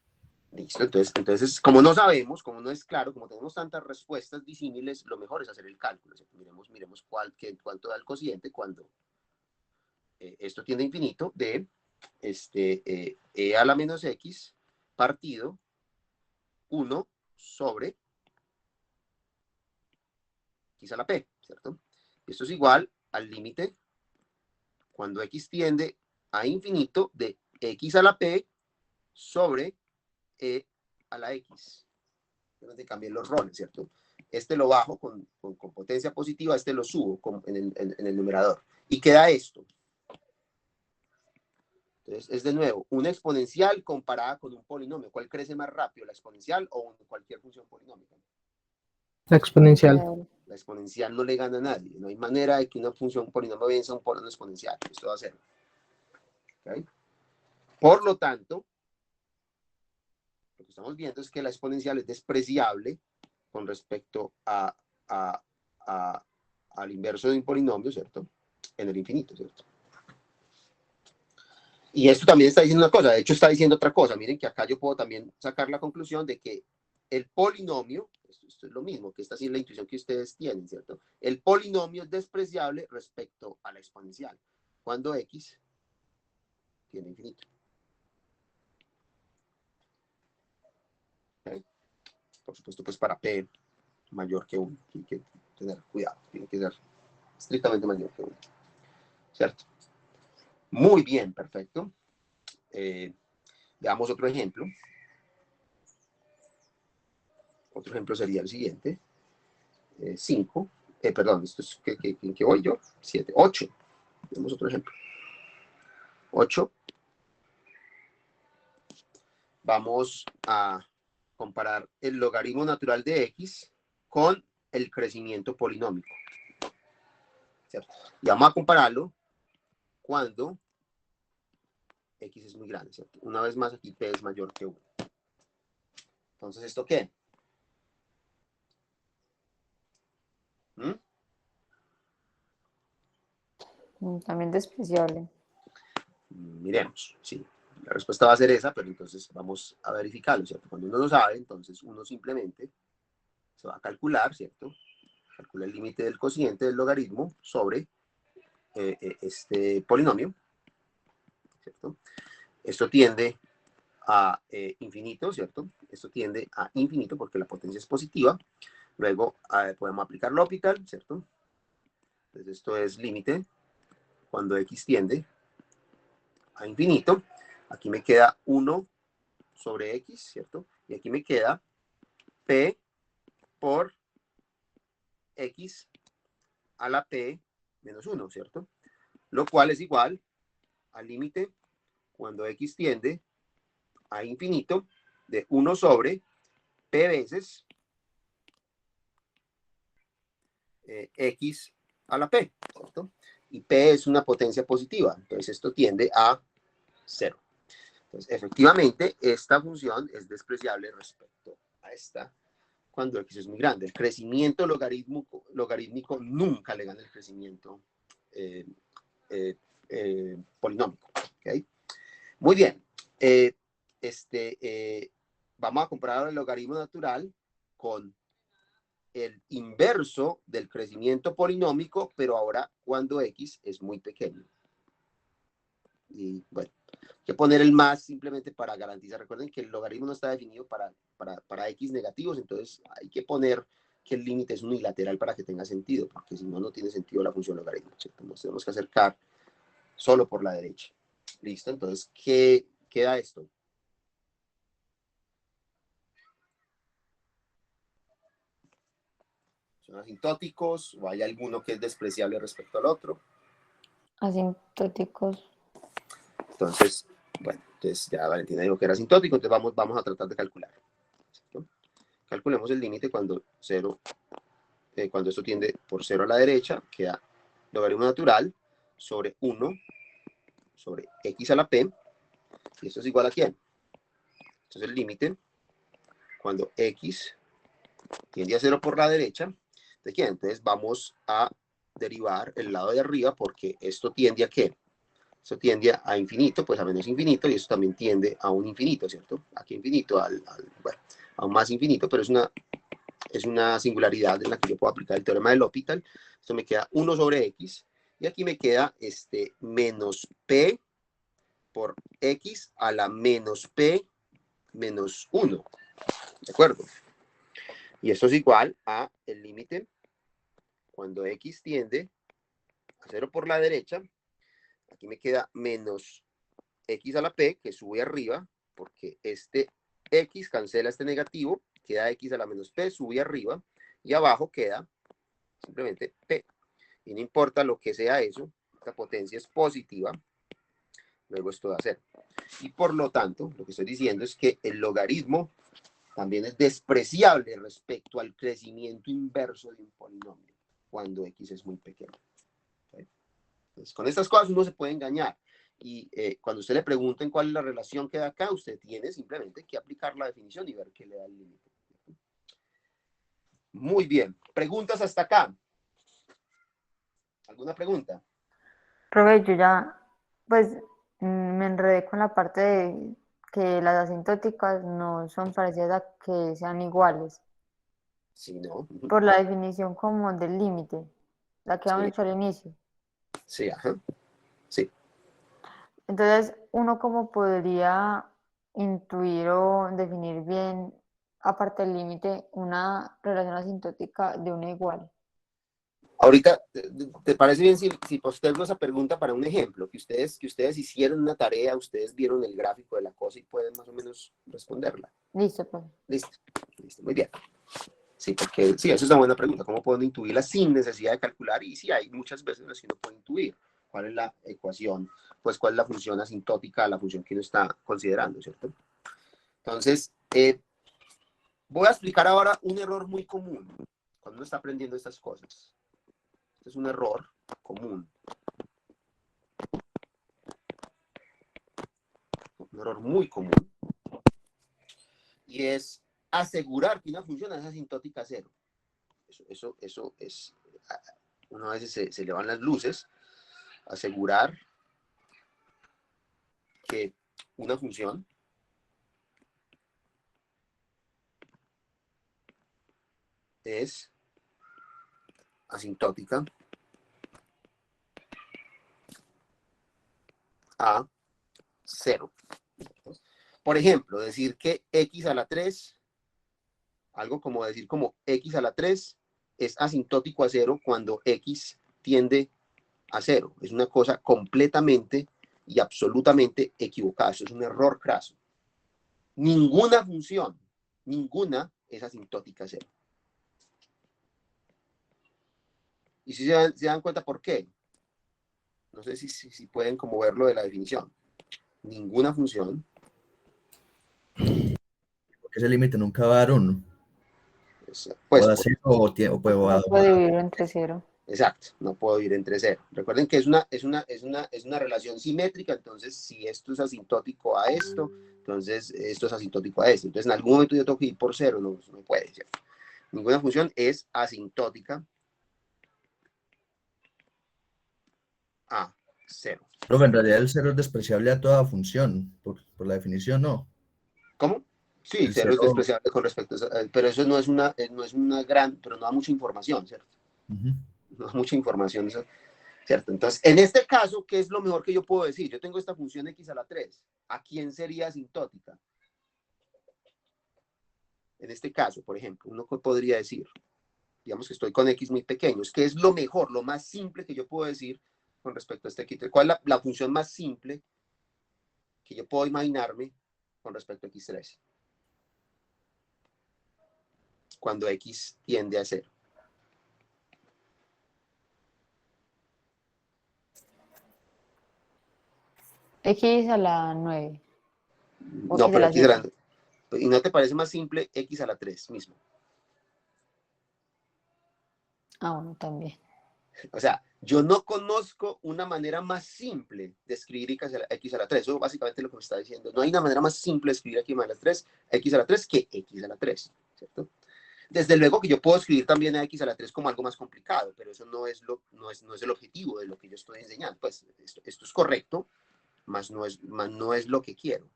Speaker 1: Listo, entonces, como no sabemos, como no es claro, como tenemos tantas respuestas disímiles, lo mejor es hacer el cálculo, ¿cierto? Miremos cuánto da el cociente cuando esto tiende a infinito de e a la menos x partido 1 sobre x a la p, ¿cierto? Esto es igual al límite cuando x tiende a infinito de x a la p sobre e a la x. Entonces cambié los roles, ¿cierto? Este lo bajo con potencia positiva, este lo subo en el numerador. Y queda esto. Entonces, es de nuevo una exponencial comparada con un polinomio. ¿Cuál crece más rápido, la exponencial o cualquier función polinómica?
Speaker 5: La exponencial.
Speaker 1: La exponencial no le gana a nadie. No hay manera de que una función polinomio venza a un polinomio exponencial. Esto va a ser. ¿Okay? Por lo tanto, lo que estamos viendo es que la exponencial es despreciable con respecto al inverso de un polinomio, ¿cierto? En el infinito, ¿cierto? Y esto también está diciendo una cosa, de hecho está diciendo otra cosa. Miren que acá yo puedo también sacar la conclusión de que el polinomio, esto es lo mismo, que esta sí es la intuición que ustedes tienen, ¿cierto? El polinomio es despreciable respecto a la exponencial, cuando x tiene infinito. ¿Okay? Por supuesto, pues para p mayor que 1, hay que tener cuidado, tiene que ser estrictamente mayor que 1, ¿cierto? Muy bien, perfecto. Veamos otro ejemplo. Otro ejemplo sería el siguiente. 5. Perdón, esto es ¿en qué voy yo? 7. 8. Veamos otro ejemplo. 8. Vamos a comparar el logaritmo natural de x con el crecimiento polinómico. ¿Cierto? Y vamos a compararlo cuando x es muy grande, ¿cierto? Una vez más aquí p es mayor que 1. Entonces, ¿esto qué?
Speaker 2: También despreciable.
Speaker 1: Miremos, sí. La respuesta va a ser esa, pero entonces vamos a verificarlo, ¿cierto? Cuando uno no sabe, entonces uno simplemente se va a calcular, ¿cierto? Calcula el límite del cociente del logaritmo sobre este polinomio, ¿cierto? Esto tiende a infinito, ¿cierto? Esto tiende a infinito porque la potencia es positiva. Luego podemos aplicar L'Hopital, ¿cierto? Entonces esto es límite cuando x tiende a infinito. Aquí me queda 1 sobre x, ¿cierto? Y aquí me queda p por x a la p menos 1, ¿cierto? Lo cual es igual al límite cuando x tiende a infinito de 1 sobre p veces x a la p, ¿cierto? Y p es una potencia positiva, entonces esto tiende a 0. Entonces, efectivamente, esta función es despreciable respecto a esta cuando x es muy grande. El crecimiento logarítmico nunca le gana el crecimiento polinómico. ¿Okay? Muy bien. Vamos a comparar el logaritmo natural con el inverso del crecimiento polinómico, pero ahora cuando x es muy pequeño. Y bueno, hay que poner el más simplemente para garantizar. Recuerden que el logaritmo no está definido para x negativos, entonces hay que poner que el límite es unilateral para que tenga sentido, porque si no, no tiene sentido la función logaritmo, ¿cierto? Nos tenemos que acercar solo por la derecha. ¿Listo? Entonces, ¿qué queda esto? ¿Son asintóticos o hay alguno que es despreciable respecto al otro?
Speaker 2: Asintóticos.
Speaker 1: Entonces, bueno, entonces ya Valentina dijo que era asintótico, entonces vamos a tratar de calcular. ¿Cierto? Calculemos el límite cuando esto tiende por 0 a la derecha, queda logaritmo natural sobre 1 sobre x a la p, y esto es igual a ¿quién? Entonces el límite cuando x tiende a 0 por la derecha, ¿de quién? Entonces vamos a derivar el lado de arriba porque esto tiende a ¿qué? Eso tiende a infinito, pues a menos infinito, y eso también tiende a un infinito, ¿cierto? Aquí infinito, bueno, a un más infinito, pero es una singularidad en la que yo puedo aplicar el teorema de L'Hopital. Esto me queda 1 sobre x, y aquí me queda menos p por x a la menos p menos 1, ¿de acuerdo? Y esto es igual a el límite cuando x tiende a 0 por la derecha. Aquí me queda menos x a la p, que sube arriba, porque este x cancela este negativo, queda x a la menos p, sube arriba, y abajo queda simplemente p. Y no importa lo que sea eso, esta potencia es positiva, luego esto da 0. Y por lo tanto, lo que estoy diciendo es que el logaritmo también es despreciable respecto al crecimiento inverso de un polinomio, cuando x es muy pequeño. Entonces, con estas cosas uno se puede engañar. Y cuando usted le pregunten cuál es la relación que da acá, usted tiene simplemente que aplicar la definición y ver qué le da el límite. Muy bien. ¿Preguntas hasta acá? ¿Alguna pregunta?
Speaker 2: Profe, yo ya, pues, me enredé con la parte de que las asintóticas no son parecidas a que sean iguales,
Speaker 1: Sí, no.
Speaker 2: por la definición como del límite, la que habíamos
Speaker 1: Sí,
Speaker 2: hecho al inicio.
Speaker 1: sí, ajá. Sí.
Speaker 2: Entonces, uno cómo podría intuir o definir bien, aparte del límite, una relación asintótica de una igual.
Speaker 1: Ahorita, ¿te parece bien si postergo esa pregunta para un ejemplo? Que ustedes hicieron una tarea, ustedes vieron el gráfico de la cosa y pueden más o menos responderla.
Speaker 2: Listo, pues.
Speaker 1: Listo, listo, muy bien. Sí, porque sí, eso es una buena pregunta. ¿Cómo puedo intuirla sin necesidad de calcular? Y sí, hay muchas veces en las que uno puede intuir cuál es la ecuación, pues cuál es la función asintótica a la función que uno está considerando, ¿cierto? Entonces, voy a explicar ahora un error muy común cuando uno está aprendiendo estas cosas. Este es un error común. Un error muy común. Y es asegurar que una función es asintótica a cero. Eso es, una vez se le van las luces, asegurar que una función es asintótica a 0. Por ejemplo, decir que x a la 3, algo como decir como x a la 3 es asintótico a 0 cuando x tiende a 0. Es una cosa completamente y absolutamente equivocada. Eso es un error craso. Ninguna función, ninguna es asintótica a 0. Y si se dan cuenta por qué. No sé si pueden como verlo de la definición. Ninguna función.
Speaker 3: Porque ese límite nunca va a dar 1.
Speaker 1: Pues,
Speaker 3: Puede hacer o puede
Speaker 2: No puede dividir entre 0.
Speaker 1: exacto, no puedo ir entre 0. Recuerden que es una relación simétrica, entonces si esto es asintótico a esto, entonces esto es asintótico a esto. Entonces en algún momento yo tengo que ir por 0, no puede, ¿cierto? Ninguna función es asintótica a 0.
Speaker 3: Pero en realidad el 0 es despreciable a toda función, por la definición, ¿no?
Speaker 1: ¿Cómo? Sí,
Speaker 3: El
Speaker 1: 0 es
Speaker 3: 0.
Speaker 1: despreciable con respecto a, pero eso no es una gran, pero no da mucha información, ¿cierto? No da mucha información eso. ¿Cierto? Entonces, en este caso, ¿qué es lo mejor que yo puedo decir? Yo tengo esta función x a la 3. ¿A quién sería asintótica? En este caso, por ejemplo, uno podría decir, digamos que estoy con x muy pequeños, ¿qué es lo mejor, lo más simple que yo puedo decir con respecto a este x? ¿Cuál es la función más simple que yo puedo imaginarme con respecto a x3? Cuando x tiende a 0.
Speaker 2: X a la 9. O
Speaker 1: No,
Speaker 2: X a
Speaker 1: pero
Speaker 2: la
Speaker 1: x a
Speaker 2: 7.
Speaker 1: la... ¿Y no te parece más simple x a la 3 mismo?
Speaker 2: Ah, bueno, también.
Speaker 1: O sea, yo no conozco una manera más simple de escribir x a la 3. Eso básicamente es lo que me está diciendo. No hay una manera más simple de escribir x a la 3 que x a la 3, ¿cierto? Desde luego que yo puedo escribir también a x a la 3 como algo más complicado, pero eso no es el objetivo de lo que yo estoy enseñando. Pues esto es correcto, más no es lo que quiero.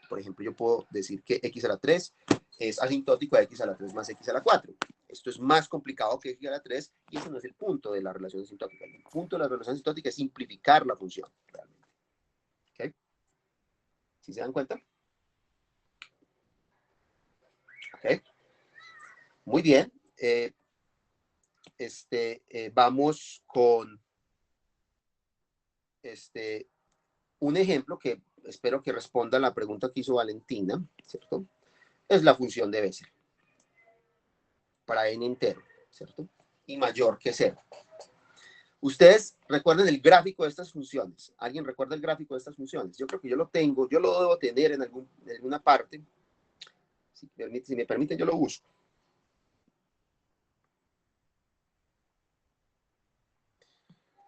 Speaker 1: Por ejemplo, yo puedo decir que x a la 3 es asintótico a x a la 3 más x a la 4. Esto es más complicado que x a la 3 y eso no es el punto de la relación asintótica. El punto de la relación asintótica es simplificar la función, realmente. ¿Ok? ¿Sí se dan cuenta? ¿Ok? Muy bien. Vamos con un ejemplo que espero que responda a la pregunta que hizo Valentina, ¿cierto? Es la función de Bessel para n entero, ¿cierto? Y mayor que 0. Ustedes recuerden el gráfico de estas funciones. ¿Alguien recuerda el gráfico de estas funciones? Yo creo que yo lo tengo, yo lo debo tener en alguna parte. Si me permiten, yo lo busco.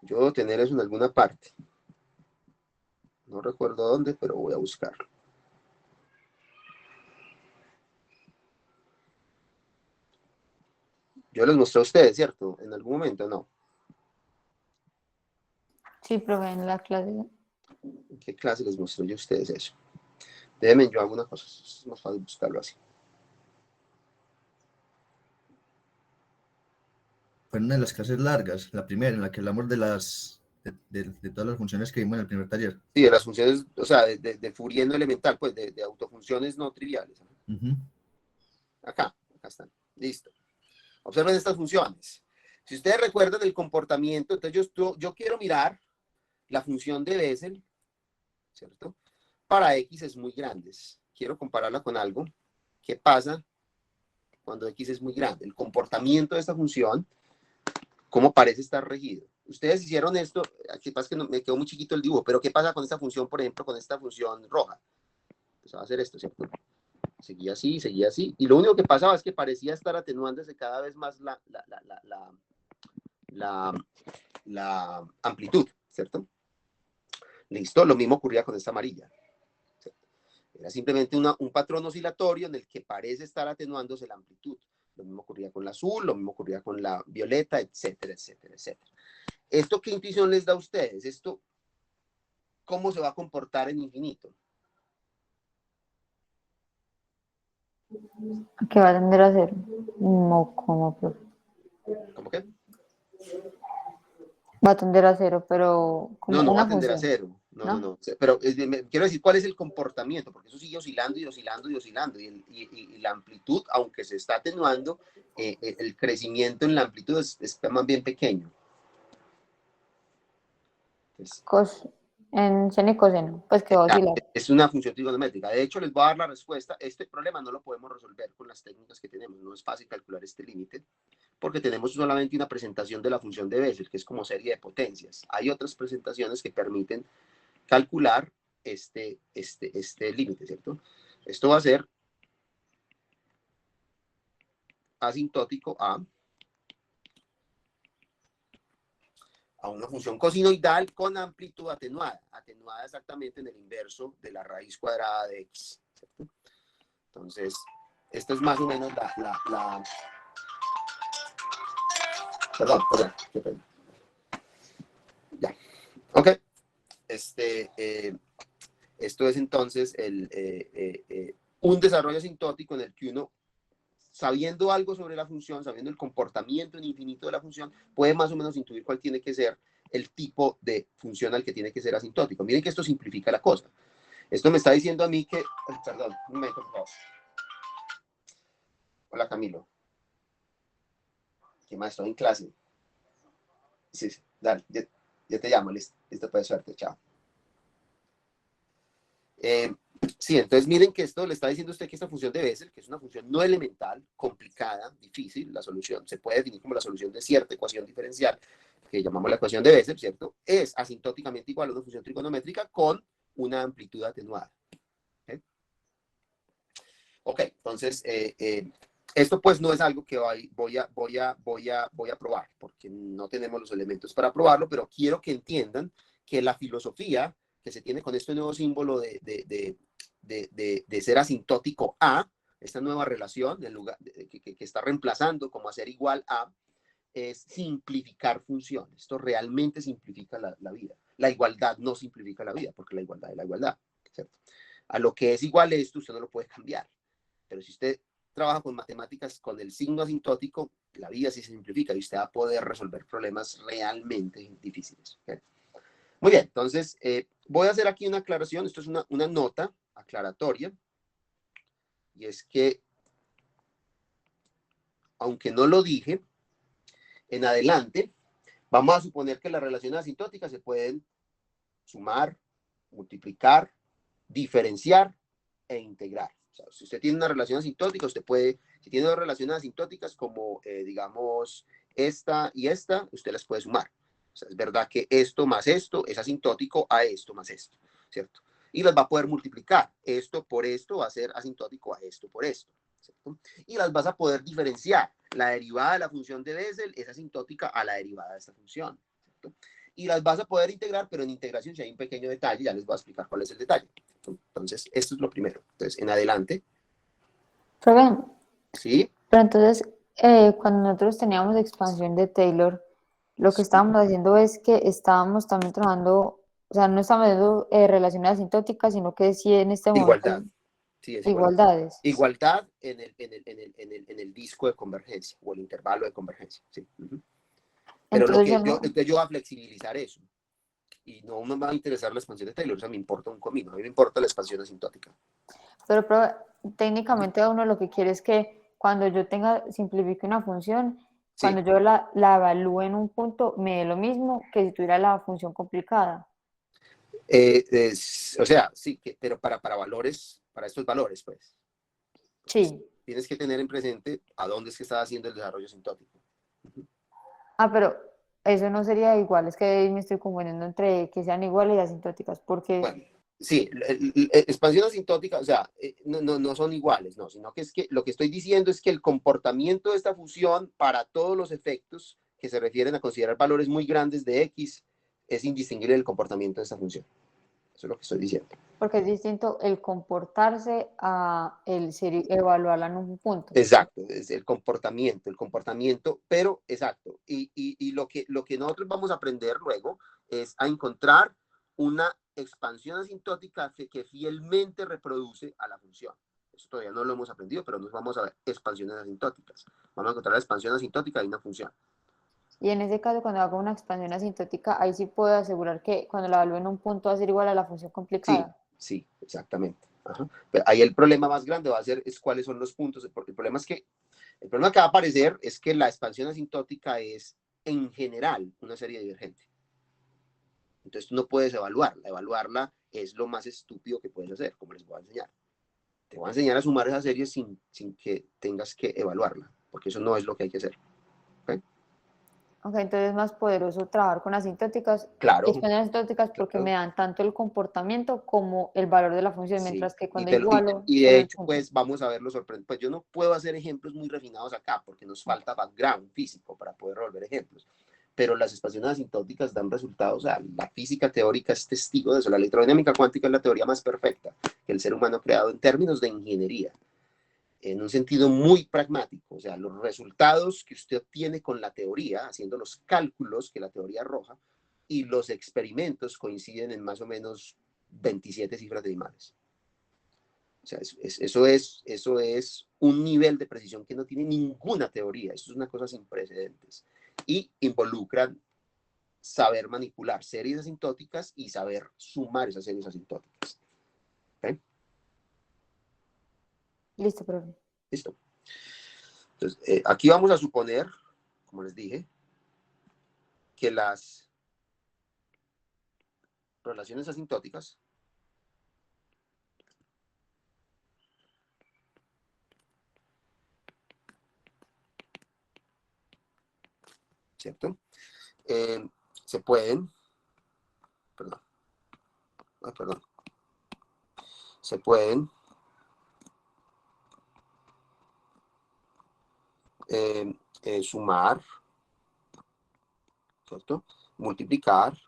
Speaker 1: Yo debo tener eso en alguna parte. No recuerdo dónde, pero voy a buscarlo. Yo les mostré a ustedes, ¿cierto? En algún momento, ¿no?
Speaker 2: Sí, profe, en la clase.
Speaker 1: ¿En qué clase les mostré yo a ustedes eso? Déjenme, yo hago una cosa. Es más fácil buscarlo así.
Speaker 3: Fue una de las clases largas, la primera, en la que hablamos de todas las funciones que vimos en el primer taller.
Speaker 1: Sí, de las funciones, o sea, de Fourier no elemental, pues, de autofunciones no triviales.
Speaker 3: Ujú.
Speaker 1: Acá están. Listo. Observen estas funciones. Si ustedes recuerdan el comportamiento, entonces yo quiero mirar la función de Bessel, ¿cierto? Para x es muy grandes. Quiero compararla con algo. ¿Qué pasa cuando x es muy grande? El comportamiento de esta función, ¿cómo parece estar regido? Ustedes hicieron esto, aquí pasa que me quedó muy chiquito el dibujo, pero ¿qué pasa con esta función, por ejemplo, con esta función roja? Pues va a hacer esto, ¿cierto? Seguía así, y lo único que pasaba es que parecía estar atenuándose cada vez más la amplitud, ¿cierto? Listo, lo mismo ocurría con esta amarilla. ¿Cierto? Era simplemente un patrón oscilatorio en el que parece estar atenuándose la amplitud. Lo mismo ocurría con la azul, lo mismo ocurría con la violeta, etcétera, etcétera, etcétera. ¿Esto qué intuición les da a ustedes? ¿Esto cómo se va a comportar en infinito?
Speaker 2: ¿Qué va a tender a ser? No, ¿cómo, profe?
Speaker 1: ¿Cómo qué?
Speaker 2: Va a tender a 0, pero como
Speaker 1: No va
Speaker 2: una
Speaker 1: a tender a
Speaker 2: función.
Speaker 1: 0. No. Pero quiero decir, ¿cuál es el comportamiento? Porque eso sigue oscilando y oscilando y oscilando. Y la amplitud, aunque se está atenuando, el crecimiento en la amplitud es más bien pequeño. Entonces,
Speaker 2: En seno y coseno, pues que va a oscilar.
Speaker 1: es una función trigonométrica. De hecho, les voy a dar la respuesta. Este problema no lo podemos resolver con las técnicas que tenemos. No es fácil calcular este límite, porque tenemos solamente una presentación de la función de Bessel, que es como serie de potencias. Hay otras presentaciones que permiten calcular este límite, ¿cierto? Esto va a ser asintótico a una función cosinoidal con amplitud atenuada exactamente en el inverso de la raíz cuadrada de x, ¿cierto? Entonces, esto es más o menos Perdón, qué pena. Ya, ok. Esto es entonces un desarrollo asintótico en el que uno, sabiendo algo sobre la función, sabiendo el comportamiento en infinito de la función, puede más o menos intuir cuál tiene que ser el tipo de función al que tiene que ser asintótico. Miren que esto simplifica la cosa. Esto me está diciendo a mí que... Perdón, un momento, por favor. Hola, Camilo. ¿Qué más? Estoy en clase. Sí, dale, ya te llamo, listo, pues suerte, chao. Sí, entonces miren que esto le está diciendo a usted que esta función de Bessel, que es una función no elemental, complicada, difícil, la solución se puede definir como la solución de cierta ecuación diferencial, que llamamos la ecuación de Bessel, ¿cierto? Es asintóticamente igual a una función trigonométrica con una amplitud atenuada. Ok, entonces, esto pues no es algo que voy a probar, porque no tenemos los elementos para probarlo, pero quiero que entiendan que la filosofía que se tiene con este nuevo símbolo de ser asintótico a, Esta nueva relación, en lugar que está reemplazando como hacer igual a, es simplificar funciones. Esto realmente simplifica la vida. La igualdad no simplifica la vida, porque la igualdad es la igualdad, ¿cierto? A lo que es igual esto, usted no lo puede cambiar. Pero si usted trabaja con matemáticas con el signo asintótico, la vida sí se simplifica y usted va a poder resolver problemas realmente difíciles. ¿Okay? Muy bien, entonces voy a hacer aquí una aclaración. Esto es una nota aclaratoria. Y es que, aunque no lo dije, en adelante vamos a suponer que las relaciones asintóticas se pueden sumar, multiplicar, diferenciar e integrar. O sea, si usted tiene una relación asintótica, usted puede, si tiene dos relaciones asintóticas como, digamos, esta y esta, usted las puede sumar. O sea, es verdad que esto más esto es asintótico a esto más esto, ¿cierto? Y las va a poder multiplicar. Esto por esto va a ser asintótico a esto por esto, ¿cierto? Y las vas a poder diferenciar. La derivada de la función de Bessel es asintótica a la derivada de esta función, ¿cierto? Y las vas a poder integrar, pero en integración si hay un pequeño detalle, ya les voy a explicar cuál es el detalle. Entonces, esto es lo primero. Entonces, en adelante,
Speaker 2: Profe,
Speaker 1: ¿sí?
Speaker 2: pero entonces, cuando nosotros teníamos expansión de Taylor, lo que estábamos haciendo es que estábamos también trabajando, o sea, no estábamos haciendo relaciones asintóticas, sino que sí en este momento
Speaker 1: Igualdad. Sí, es igualdad.
Speaker 2: igualdades.
Speaker 1: Igualdad en el disco de convergencia o el intervalo de convergencia. Sí. Pero
Speaker 2: Entonces
Speaker 1: entonces yo voy a flexibilizar eso. Y no me va a interesar la expansión de Taylor, o sea, me importa un comino. A mí me importa la expansión asintótica.
Speaker 2: pero técnicamente uno lo que quiere es que cuando yo simplifique una función,
Speaker 1: Sí.
Speaker 2: cuando yo la evalúe en un punto, me dé lo mismo que si tuviera la función complicada.
Speaker 1: O sea, sí, pero para valores, para estos valores, pues.
Speaker 2: Sí.
Speaker 1: Tienes que tener en presente a dónde es que estás haciendo el desarrollo asintótico.
Speaker 2: Ah, pero eso no sería igual, es que ahí me estoy confundiendo entre que sean iguales y asintóticas, porque
Speaker 1: Bueno, sí, expansión asintótica, o sea, no son iguales, no, sino que es que lo que estoy diciendo es que el comportamiento de esta función para todos los efectos que se refieren a considerar valores muy grandes de X es indistinguible del comportamiento de esta función. Eso es lo que estoy diciendo.
Speaker 2: porque es distinto el comportarse a evaluarla en un punto.
Speaker 1: Exacto, es el comportamiento, pero exacto. Y lo que nosotros vamos a aprender luego es a encontrar una expansión asintótica que fielmente reproduce a la función. Eso todavía no lo hemos aprendido, pero nos vamos a ver expansiones asintóticas. Vamos a encontrar la expansión asintótica de una función.
Speaker 2: Y en ese caso, cuando hago una expansión asintótica, ahí sí puedo asegurar que cuando la evalúe en un punto va a ser igual a la función
Speaker 1: Sí,
Speaker 2: complicada.
Speaker 1: sí, exactamente. Ajá. Pero ahí el problema más grande va a ser cuáles son los puntos, porque el problema que va a aparecer es que la expansión asintótica es en general una serie divergente. Entonces tú no puedes evaluarla. Evaluarla es lo más estúpido que puedes hacer, como les voy a enseñar. Te voy a enseñar a sumar esa serie sin que tengas que evaluarla, porque eso no es lo que hay que hacer. ¿Okay?
Speaker 2: Ok, entonces es más poderoso trabajar con asintóticas,
Speaker 1: Claro.
Speaker 2: expansiones asintóticas, porque
Speaker 1: Claro.
Speaker 2: me dan tanto el comportamiento como el valor de la función,
Speaker 1: Sí.
Speaker 2: mientras que cuando
Speaker 1: Y
Speaker 2: igualo,
Speaker 1: de
Speaker 2: solo el
Speaker 1: hecho,
Speaker 2: punto.
Speaker 1: pues vamos a ver lo sorprendente. Pues yo no puedo hacer ejemplos muy refinados acá, porque nos falta background físico para poder resolver ejemplos. Pero las expansiones asintóticas dan resultados, o sea, la física teórica es testigo de eso. La electrodinámica cuántica es la teoría más perfecta que el ser humano ha creado en términos de ingeniería, en un sentido muy pragmático. O sea, los resultados que usted obtiene con la teoría, haciendo los cálculos que la teoría arroja, y los experimentos coinciden en más o menos 27 cifras decimales. O sea, eso es un nivel de precisión que no tiene ninguna teoría. Eso es una cosa sin precedentes. Y involucran saber manipular series asintóticas y saber sumar esas series asintóticas. ¿Okay?
Speaker 2: Listo, profe.
Speaker 1: Listo. Entonces, aquí vamos a suponer, como les dije, que las relaciones asintóticas ¿cierto? Se pueden, perdón, se pueden sumar, ¿cierto? Multiplicar,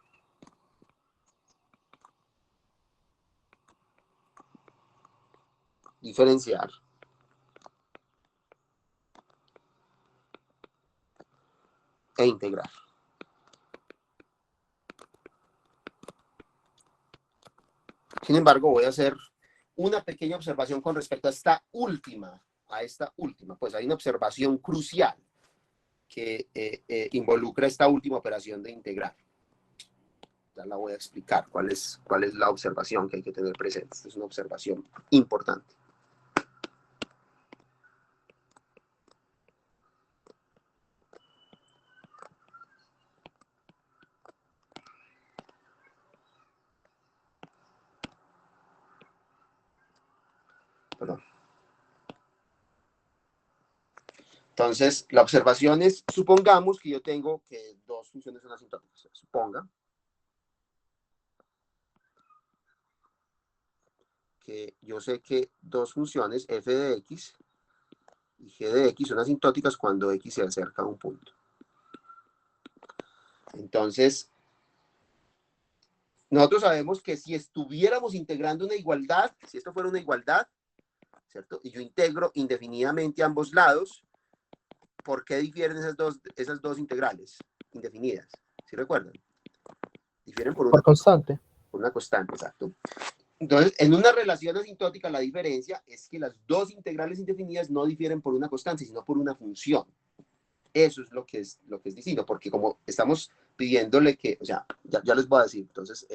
Speaker 1: diferenciar e integrar. Sin embargo, voy a hacer una pequeña observación con respecto a esta última. Pues hay una observación crucial que involucra esta última operación de integrar. Ya la voy a explicar cuál es la observación que hay que tener presente. Esta es una observación importante. Perdón. Entonces, la observación es, supongamos que yo tengo que dos funciones son asintóticas. Suponga que yo sé que dos funciones, f de x y g de x, son asintóticas cuando x se acerca a un punto. Entonces, nosotros sabemos que si estuviéramos integrando una igualdad, si esto fuera una igualdad, ¿cierto? Y yo integro indefinidamente ambos lados, ¿por qué difieren esas dos integrales indefinidas? ¿Sí recuerdan? Difieren por
Speaker 5: Por constante.
Speaker 1: una constante, exacto. Entonces, en una relación asintótica, la diferencia es que las dos integrales indefinidas no difieren por una constante, sino por una función. Eso es lo que es distinto, porque como estamos pidiéndole que, o sea, ya les voy a decir, entonces,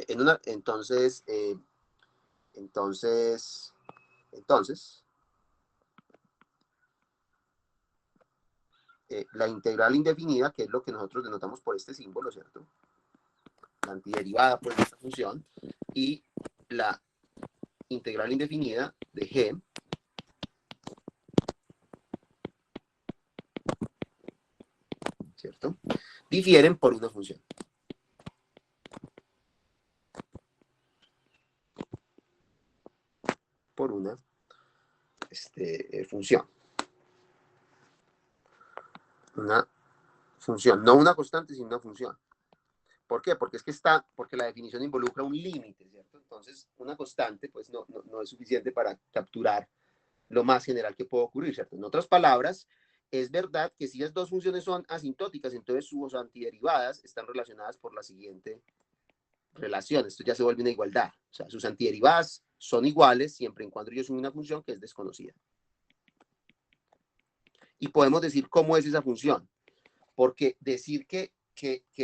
Speaker 1: la integral indefinida, que es lo que nosotros denotamos por este símbolo, ¿cierto? La antiderivada, pues, de esta función, y la integral indefinida de g, ¿cierto? Difieren por una función. Por una función. Una función, no una constante, sino una función. ¿Por qué? Porque porque la definición involucra un límite, ¿cierto? Entonces, una constante, pues, no es suficiente para capturar lo más general que puede ocurrir, ¿cierto? En otras palabras, es verdad que si las dos funciones son asintóticas, entonces sus antiderivadas están relacionadas por la siguiente relación. Esto ya se vuelve una igualdad. O sea, sus antiderivadas son iguales siempre y cuando yo sume una función que es desconocida. Y podemos decir cómo es esa función. Porque decir que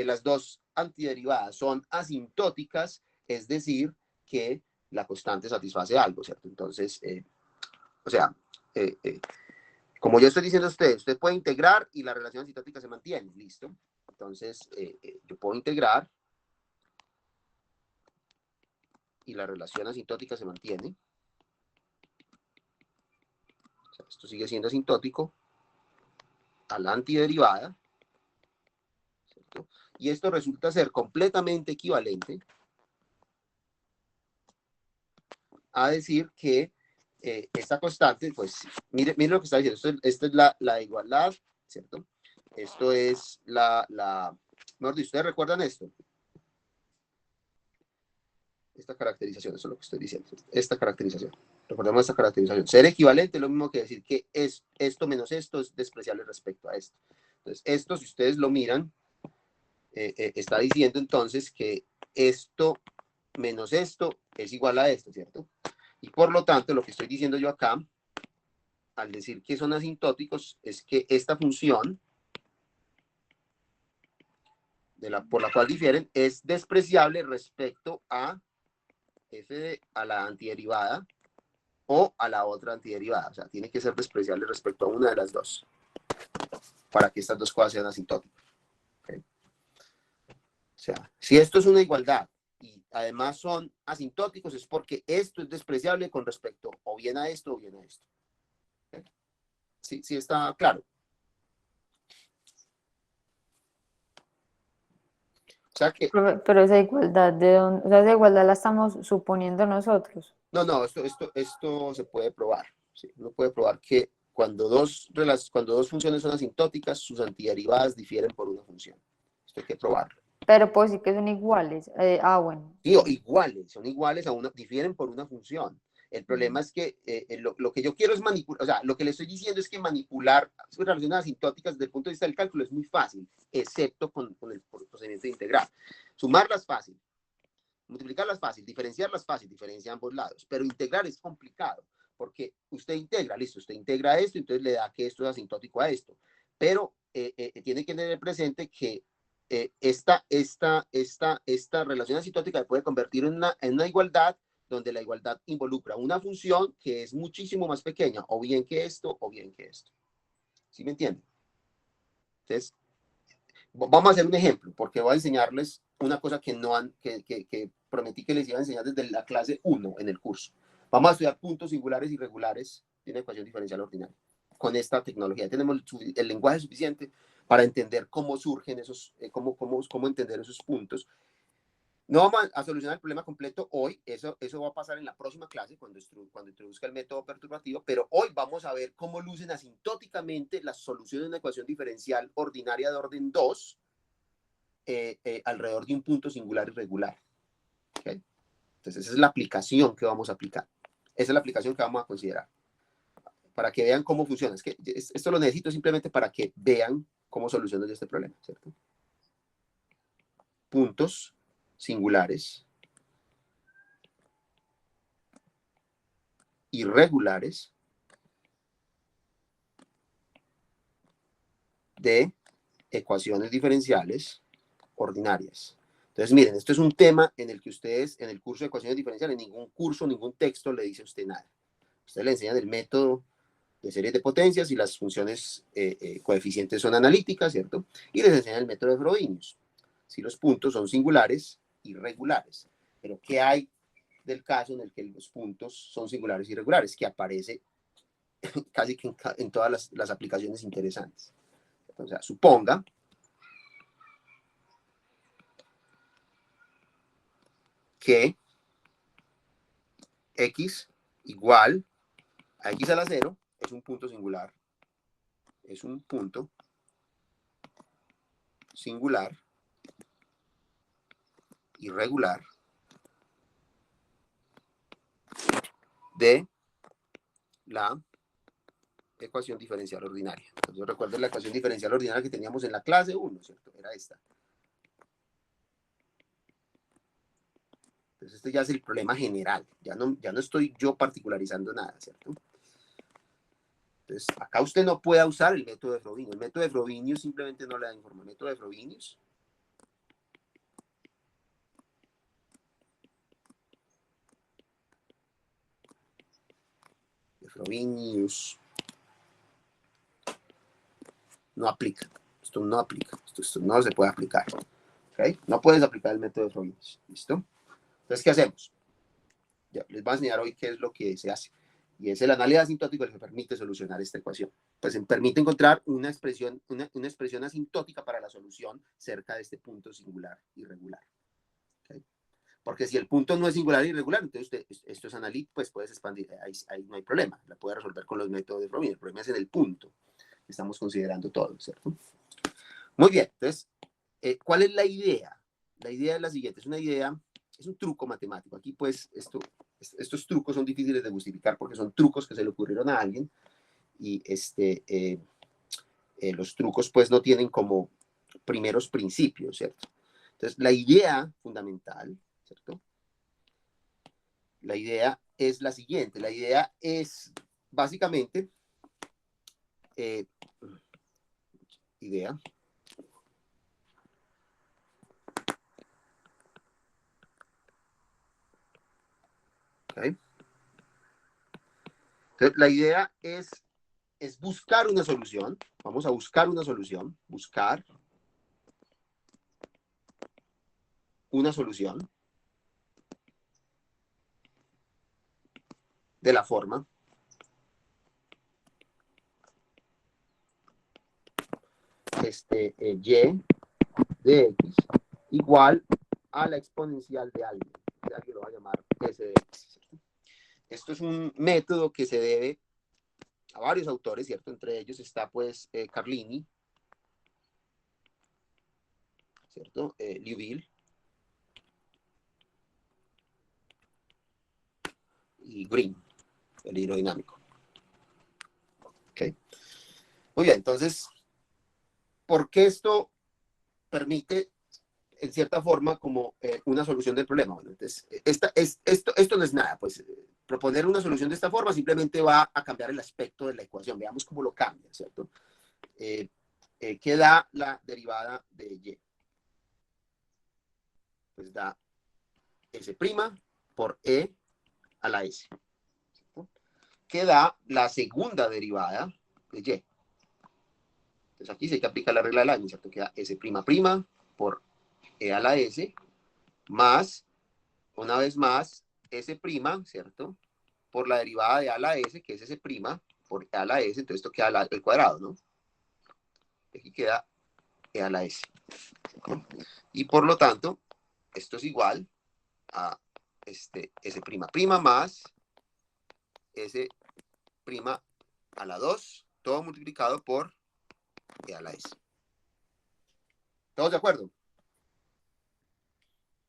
Speaker 1: las dos antiderivadas son asintóticas es decir que la constante satisface algo, ¿cierto? Entonces, como yo estoy diciendo a usted puede integrar y la relación asintótica se mantiene, ¿listo? Entonces, yo puedo integrar y la relación asintótica se mantiene. O sea, esto sigue siendo asintótico a la antiderivada, ¿cierto? Y esto resulta ser completamente equivalente a decir que esta constante, pues, mire lo que está diciendo. Esta es la igualdad, ¿cierto? Esto es mejor dicho, ¿ustedes recuerdan esto? Esta caracterización, eso es lo que estoy diciendo. Esta caracterización. Recordemos esta caracterización. Ser equivalente es lo mismo que decir que esto menos esto es despreciable respecto a esto. Entonces, esto, si ustedes lo miran, está diciendo entonces que esto menos esto es igual a esto, ¿cierto? Y por lo tanto, lo que estoy diciendo yo acá, al decir que son asintóticos, es que esta función por la cual difieren es despreciable respecto a a la antiderivada o a la otra antiderivada. O sea, tiene que ser despreciable respecto a una de las dos para que estas dos cosas sean asintóticas. ¿Okay? O sea, si esto es una igualdad y además son asintóticos, es porque esto es despreciable con respecto o bien a esto o bien a esto. ¿Okay? Sí está claro. O sea que...
Speaker 2: Pero esa igualdad, ¿de dónde? O sea, esa igualdad la estamos suponiendo nosotros.
Speaker 1: No, esto se puede probar. ¿Sí? Uno puede probar que cuando dos funciones son asintóticas, sus antiderivadas difieren por una función. Esto hay que probarlo.
Speaker 2: Pero pues sí que son iguales. Bueno.
Speaker 1: Sí, iguales, son iguales difieren por una función. El problema es que lo que yo quiero es manipular, o sea, lo que le estoy diciendo es que manipular relaciones asintóticas desde el punto de vista del cálculo es muy fácil, excepto con el procedimiento de integral. Sumarlas fácil, multiplicarlas fácil, diferenciarlas fácil, diferencia ambos lados, pero integrar es complicado, porque usted integra, listo, usted integra esto, entonces le da que esto es asintótico a esto, pero tiene que tener presente que esta relación asintótica se puede convertir en una igualdad, donde la igualdad involucra una función que es muchísimo más pequeña, o bien que esto, o bien que esto. ¿Sí me entienden? Entonces, vamos a hacer un ejemplo, porque voy a enseñarles una cosa que prometí que les iba a enseñar desde la clase 1 en el curso. Vamos a estudiar puntos singulares y regulares de una ecuación diferencial ordinaria. Con esta tecnología tenemos el lenguaje suficiente para entender cómo surgen esos, cómo entender esos puntos. No vamos a solucionar el problema completo hoy, eso va a pasar en la próxima clase cuando introduzca el método perturbativo, pero hoy vamos a ver cómo lucen asintóticamente las soluciones de una ecuación diferencial ordinaria de orden 2 alrededor de un punto singular y regular. ¿Okay? Entonces esa es la aplicación que vamos a aplicar, esa es la aplicación que vamos a considerar, para que vean cómo funciona. Es que esto lo necesito simplemente para que vean cómo soluciono yo este problema, ¿cierto? Puntos singulares irregulares de ecuaciones diferenciales ordinarias. Entonces, miren, esto es un tema en el que ustedes, en el curso de ecuaciones diferenciales, ningún curso, ningún texto le dice a usted nada. Usted le enseñan el método de series de potencias y las funciones coeficientes son analíticas, ¿cierto? Y les enseñan el método de Frobenius. Si los puntos son singulares, irregulares. Pero, ¿qué hay del caso en el que los puntos son singulares irregulares? Que aparece casi que en todas las aplicaciones interesantes. O sea, suponga que x igual a x a la 0 es un punto singular. Es un punto singular irregular de la ecuación diferencial ordinaria. Entonces, recuerden la ecuación diferencial ordinaria que teníamos en la clase 1, ¿cierto? Era esta. Entonces, este ya es el problema general. Ya no estoy yo particularizando nada, ¿cierto? Entonces, acá usted no puede usar el método de Frobenius. El método de Frobenius simplemente no le da información. El método de Frobenius no aplica. Esto no aplica. Esto no se puede aplicar. ¿Okay? No puedes aplicar el método de Frobenius. ¿Listo? Entonces, ¿qué hacemos? Ya, les voy a enseñar hoy qué es lo que se hace. Y es el análisis asintótico el que permite solucionar esta ecuación. Pues permite encontrar una expresión asintótica para la solución cerca de este punto singular irregular. ¿Okay? Porque si el punto no es singular irregular, entonces esto es analítico, pues puedes expandir, ahí no hay problema, la puedes resolver con los métodos de Frobenius. El problema es en el punto que estamos considerando todo, ¿cierto? Muy bien, entonces, ¿cuál es la idea? La idea es la siguiente, es un truco matemático. Aquí pues estos trucos son difíciles de justificar porque son trucos que se le ocurrieron a alguien y los trucos pues no tienen como primeros principios, ¿cierto? Entonces, la idea fundamental, ¿cierto? La idea es la siguiente, la idea es básicamente idea. Okay. Entonces, la idea es buscar una solución. Vamos a buscar una solución. Buscar una solución de la forma y de x igual a la exponencial de alguien. Alguien lo va a llamar s de x. Esto es un método que se debe a varios autores, ¿cierto? Entre ellos está pues Carlini, ¿cierto? Liouville y green, el hidrodinámico. Okay. Muy bien, entonces, ¿por qué esto permite, en cierta forma, como una solución del problema? Bueno, entonces, esto no es nada, pues proponer una solución de esta forma simplemente va a cambiar el aspecto de la ecuación. Veamos cómo lo cambia, ¿cierto? ¿Qué da la derivada de y? Pues da S' por E a la S. ¿Cierto? ¿Qué da la segunda derivada de Y? Entonces aquí se hay que aplicar la regla del año, ¿cierto? Queda S' por E a la S más, una vez más, S', ¿cierto? Por la derivada de A a la S, que es S' por E a la S, entonces esto queda el cuadrado, ¿no? Aquí queda E a la S. ¿Cierto? Y por lo tanto, esto es igual a S' más S' a la 2, todo multiplicado por E a la S. ¿Todos de acuerdo?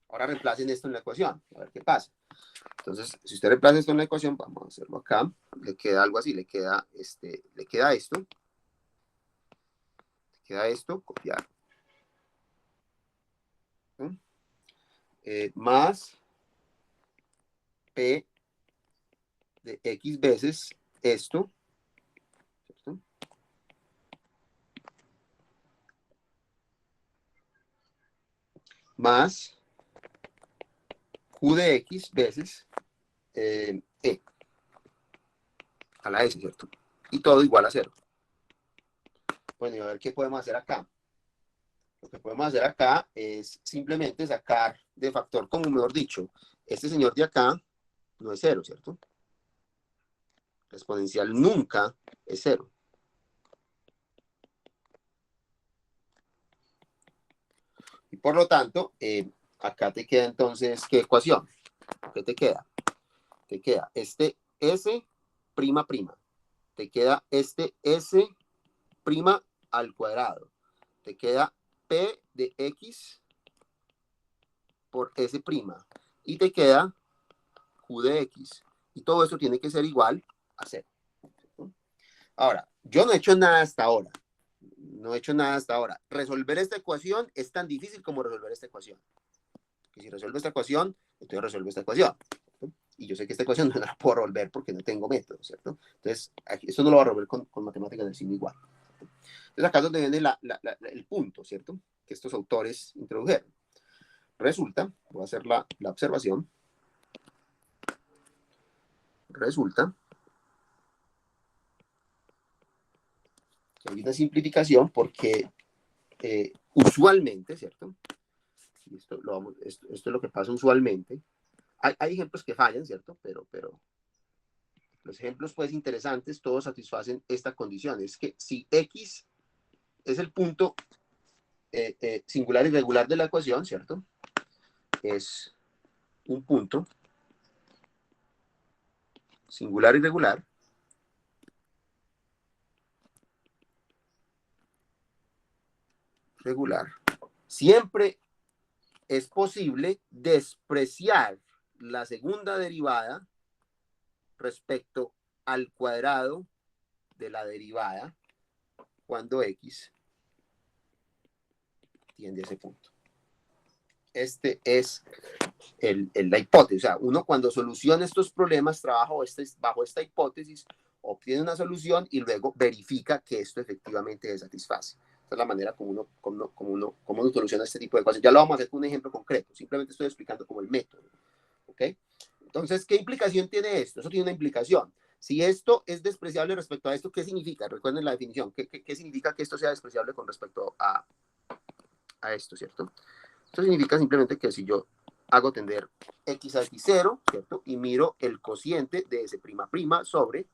Speaker 1: Ahora reemplacen esto en la ecuación, a ver qué pasa. Entonces, si usted reemplaza esto en la ecuación, vamos a hacerlo acá, le queda algo así, le queda esto, copiar. ¿Sí? Más P de X veces esto, ¿cierto? Más Q de X veces E a la S, ¿cierto? Y todo igual a 0. Bueno, y a ver qué podemos hacer acá. Lo que podemos hacer acá es simplemente sacar de factor común, mejor dicho, este señor de acá no es 0, ¿cierto? La exponencial nunca es 0. Y por lo tanto, acá te queda entonces, ¿qué ecuación? ¿Qué te queda? Te queda este S', te queda este S' al cuadrado, te queda P de X por S' y te queda Q de X. Y todo eso tiene que ser igual a 0. Ahora, yo no he hecho nada hasta ahora. Resolver esta ecuación es tan difícil como resolver esta ecuación. Y si resuelvo esta ecuación, entonces resuelvo esta ecuación. ¿Cierto? Y yo sé que esta ecuación no la puedo resolver porque no tengo método, ¿cierto? Entonces, aquí, esto no lo voy a resolver con matemáticas del signo igual. Entonces, acá es donde viene el punto, ¿cierto? Que estos autores introdujeron. Resulta, voy a hacer la observación. Resulta que hay una simplificación porque usualmente, ¿cierto? Y esto es lo que pasa usualmente. Hay ejemplos que fallan, ¿cierto? Pero los ejemplos, pues, interesantes, todos satisfacen esta condición. Es que si X es el punto singular irregular de la ecuación, ¿cierto? Es un punto singular irregular. Siempre es posible despreciar la segunda derivada respecto al cuadrado de la derivada cuando X tiende a ese punto. Este es la hipótesis. O sea, uno cuando soluciona estos problemas trabaja bajo esta hipótesis, obtiene una solución y luego verifica que esto efectivamente se satisface. Esta es la manera como uno soluciona este tipo de cosas. Ya lo vamos a hacer con un ejemplo concreto. Simplemente estoy explicando como el método. ¿Ok? Entonces, ¿qué implicación tiene esto? Eso tiene una implicación. Si esto es despreciable respecto a esto, ¿qué significa? Recuerden la definición. ¿Qué significa que esto sea despreciable con respecto a esto, ¿cierto? Esto significa simplemente que si yo hago tender X a X0, ¿cierto? Y miro el cociente de S'' sobre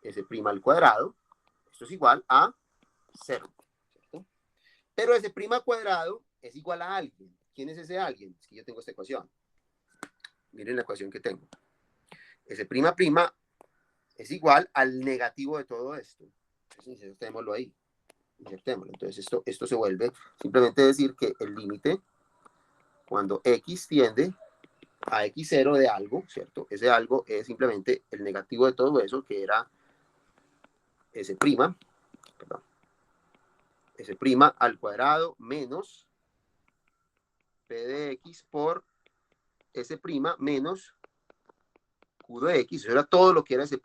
Speaker 1: S' al cuadrado, esto es igual a 0, ¿cierto? Pero S' cuadrado es igual a alguien. ¿Quién es ese alguien? Si yo tengo esta ecuación. Miren la ecuación que tengo. S' es igual al negativo de todo esto. Entonces, insertémoslo ahí. Entonces, esto se vuelve simplemente decir que el límite, cuando X tiende a x0 de algo, ¿cierto? Ese algo es simplemente el negativo de todo eso, que era S', perdón, S' al cuadrado menos P de X por S' menos Q de X. Eso era todo lo que era S',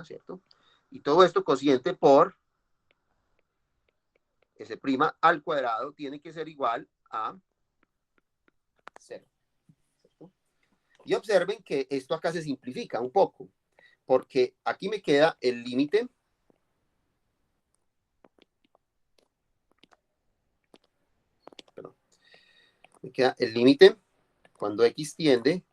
Speaker 1: ¿cierto? Y todo esto cociente por S' al cuadrado tiene que ser igual a 0. ¿Cierto? Y observen que esto acá se simplifica un poco, porque aquí me queda el límite cuando X tiende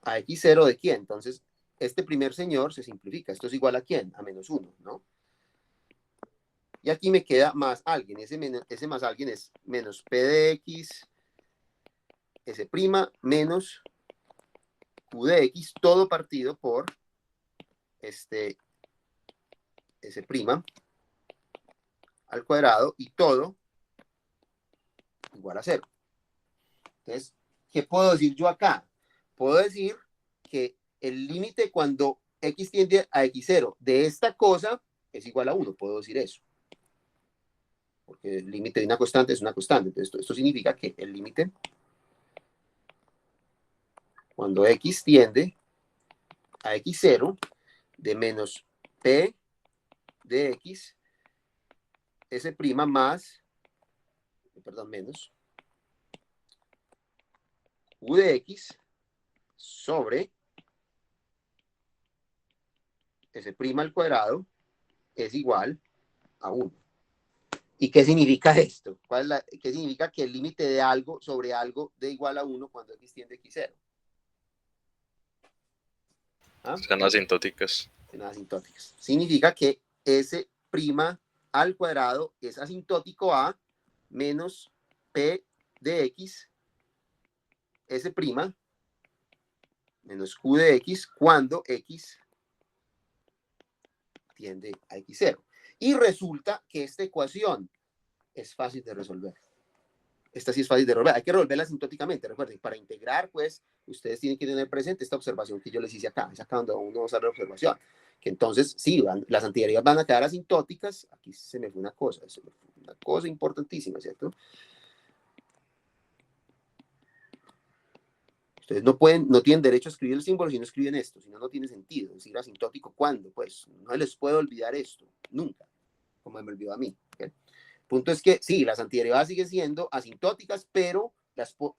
Speaker 1: a X0 de quién. Entonces, este primer señor se simplifica. Esto es igual a quién, a menos 1, ¿no? Y aquí me queda más alguien. Ese más alguien es menos P de X, S' menos Q de X, todo partido por S' al cuadrado y todo igual a 0. Entonces, ¿qué puedo decir yo acá? Puedo decir que el límite cuando X tiende a X0 de esta cosa es igual a 1. Puedo decir eso. Porque el límite de una constante es una constante. Entonces, esto significa que el límite cuando X tiende a X0 de menos P de X, S' más, perdón, menos Q de X sobre S' al cuadrado es igual a 1. ¿Y qué significa esto? ¿Qué significa que el límite de algo sobre algo de igual a 1 cuando X tiende a X0? ¿Ah?
Speaker 4: Son asintóticas.
Speaker 1: Son asintóticas. Significa que S' al cuadrado es asintótico a menos P de X, S' menos Q de X cuando X tiende a X0. Y resulta que esta ecuación es fácil de resolver. Esta sí es fácil de resolver. Hay que resolverla asintóticamente. Recuerden, para integrar, pues, ustedes tienen que tener presente esta observación que yo les hice acá. Es acá donde uno usa la observación. Que entonces, sí, las antiderivadas van a quedar asintóticas. Aquí se me fue una cosa. Se me fue una cosa importantísima, ¿cierto? Ustedes no tienen derecho a escribir el símbolo si no escriben esto. Si no, no tiene sentido. Es decir, asintótico, ¿cuándo? Pues, no les puedo olvidar esto. Nunca. Como me olvidó a mí. ¿Okay? El punto es que sí, las antiderivadas siguen siendo asintóticas, pero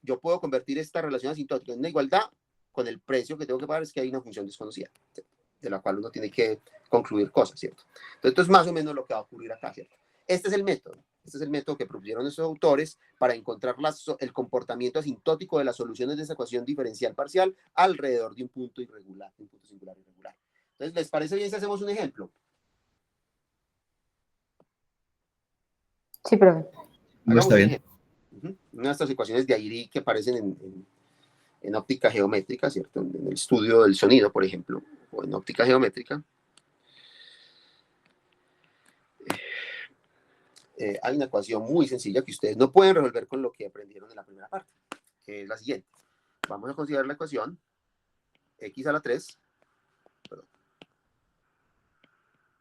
Speaker 1: yo puedo convertir esta relación asintótica en una igualdad con el precio que tengo que pagar, es que hay una función desconocida, ¿cierto? De la cual uno tiene que concluir cosas, ¿cierto? Entonces, esto es más o menos lo que va a ocurrir acá, ¿cierto? Este es el método que propusieron estos autores para encontrar el comportamiento asintótico de las soluciones de esa ecuación diferencial parcial alrededor de un punto irregular, de un punto singular irregular. Entonces, ¿les parece bien si hacemos un ejemplo?
Speaker 2: Sí, profe.
Speaker 3: No está bien.
Speaker 1: Una de estas ecuaciones de Airy que aparecen en óptica geométrica, ¿cierto? En el estudio del sonido, por ejemplo, o en óptica geométrica. Hay una ecuación muy sencilla que ustedes no pueden resolver con lo que aprendieron en la primera parte, que es la siguiente. Vamos a considerar la ecuación x a la 3, perdón,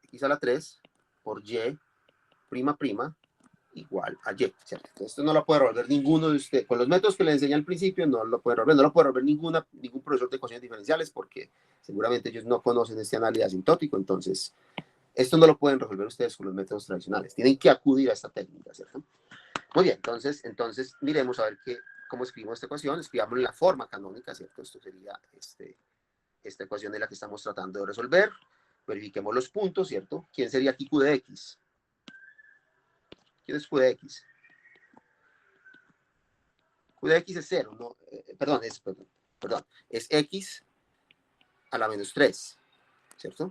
Speaker 1: x a la 3 por y prima prima igual a y, ¿cierto? Entonces, esto no lo puede resolver ninguno de ustedes. Con los métodos que les enseñé al principio, no lo puede resolver ningún profesor de ecuaciones diferenciales porque seguramente ellos no conocen este análisis asintótico, entonces esto no lo pueden resolver ustedes con los métodos tradicionales. Tienen que acudir a esta técnica, ¿cierto? Muy bien, entonces miremos a ver cómo escribimos esta ecuación. Escribamos en la forma canónica, ¿cierto? Esto sería esta ecuación de la que estamos tratando de resolver. Verifiquemos los puntos, ¿cierto? ¿Quién sería aquí Q de X? ¿Quién es Q de X? Q de X es 0, no, es X a la menos 3, ¿cierto?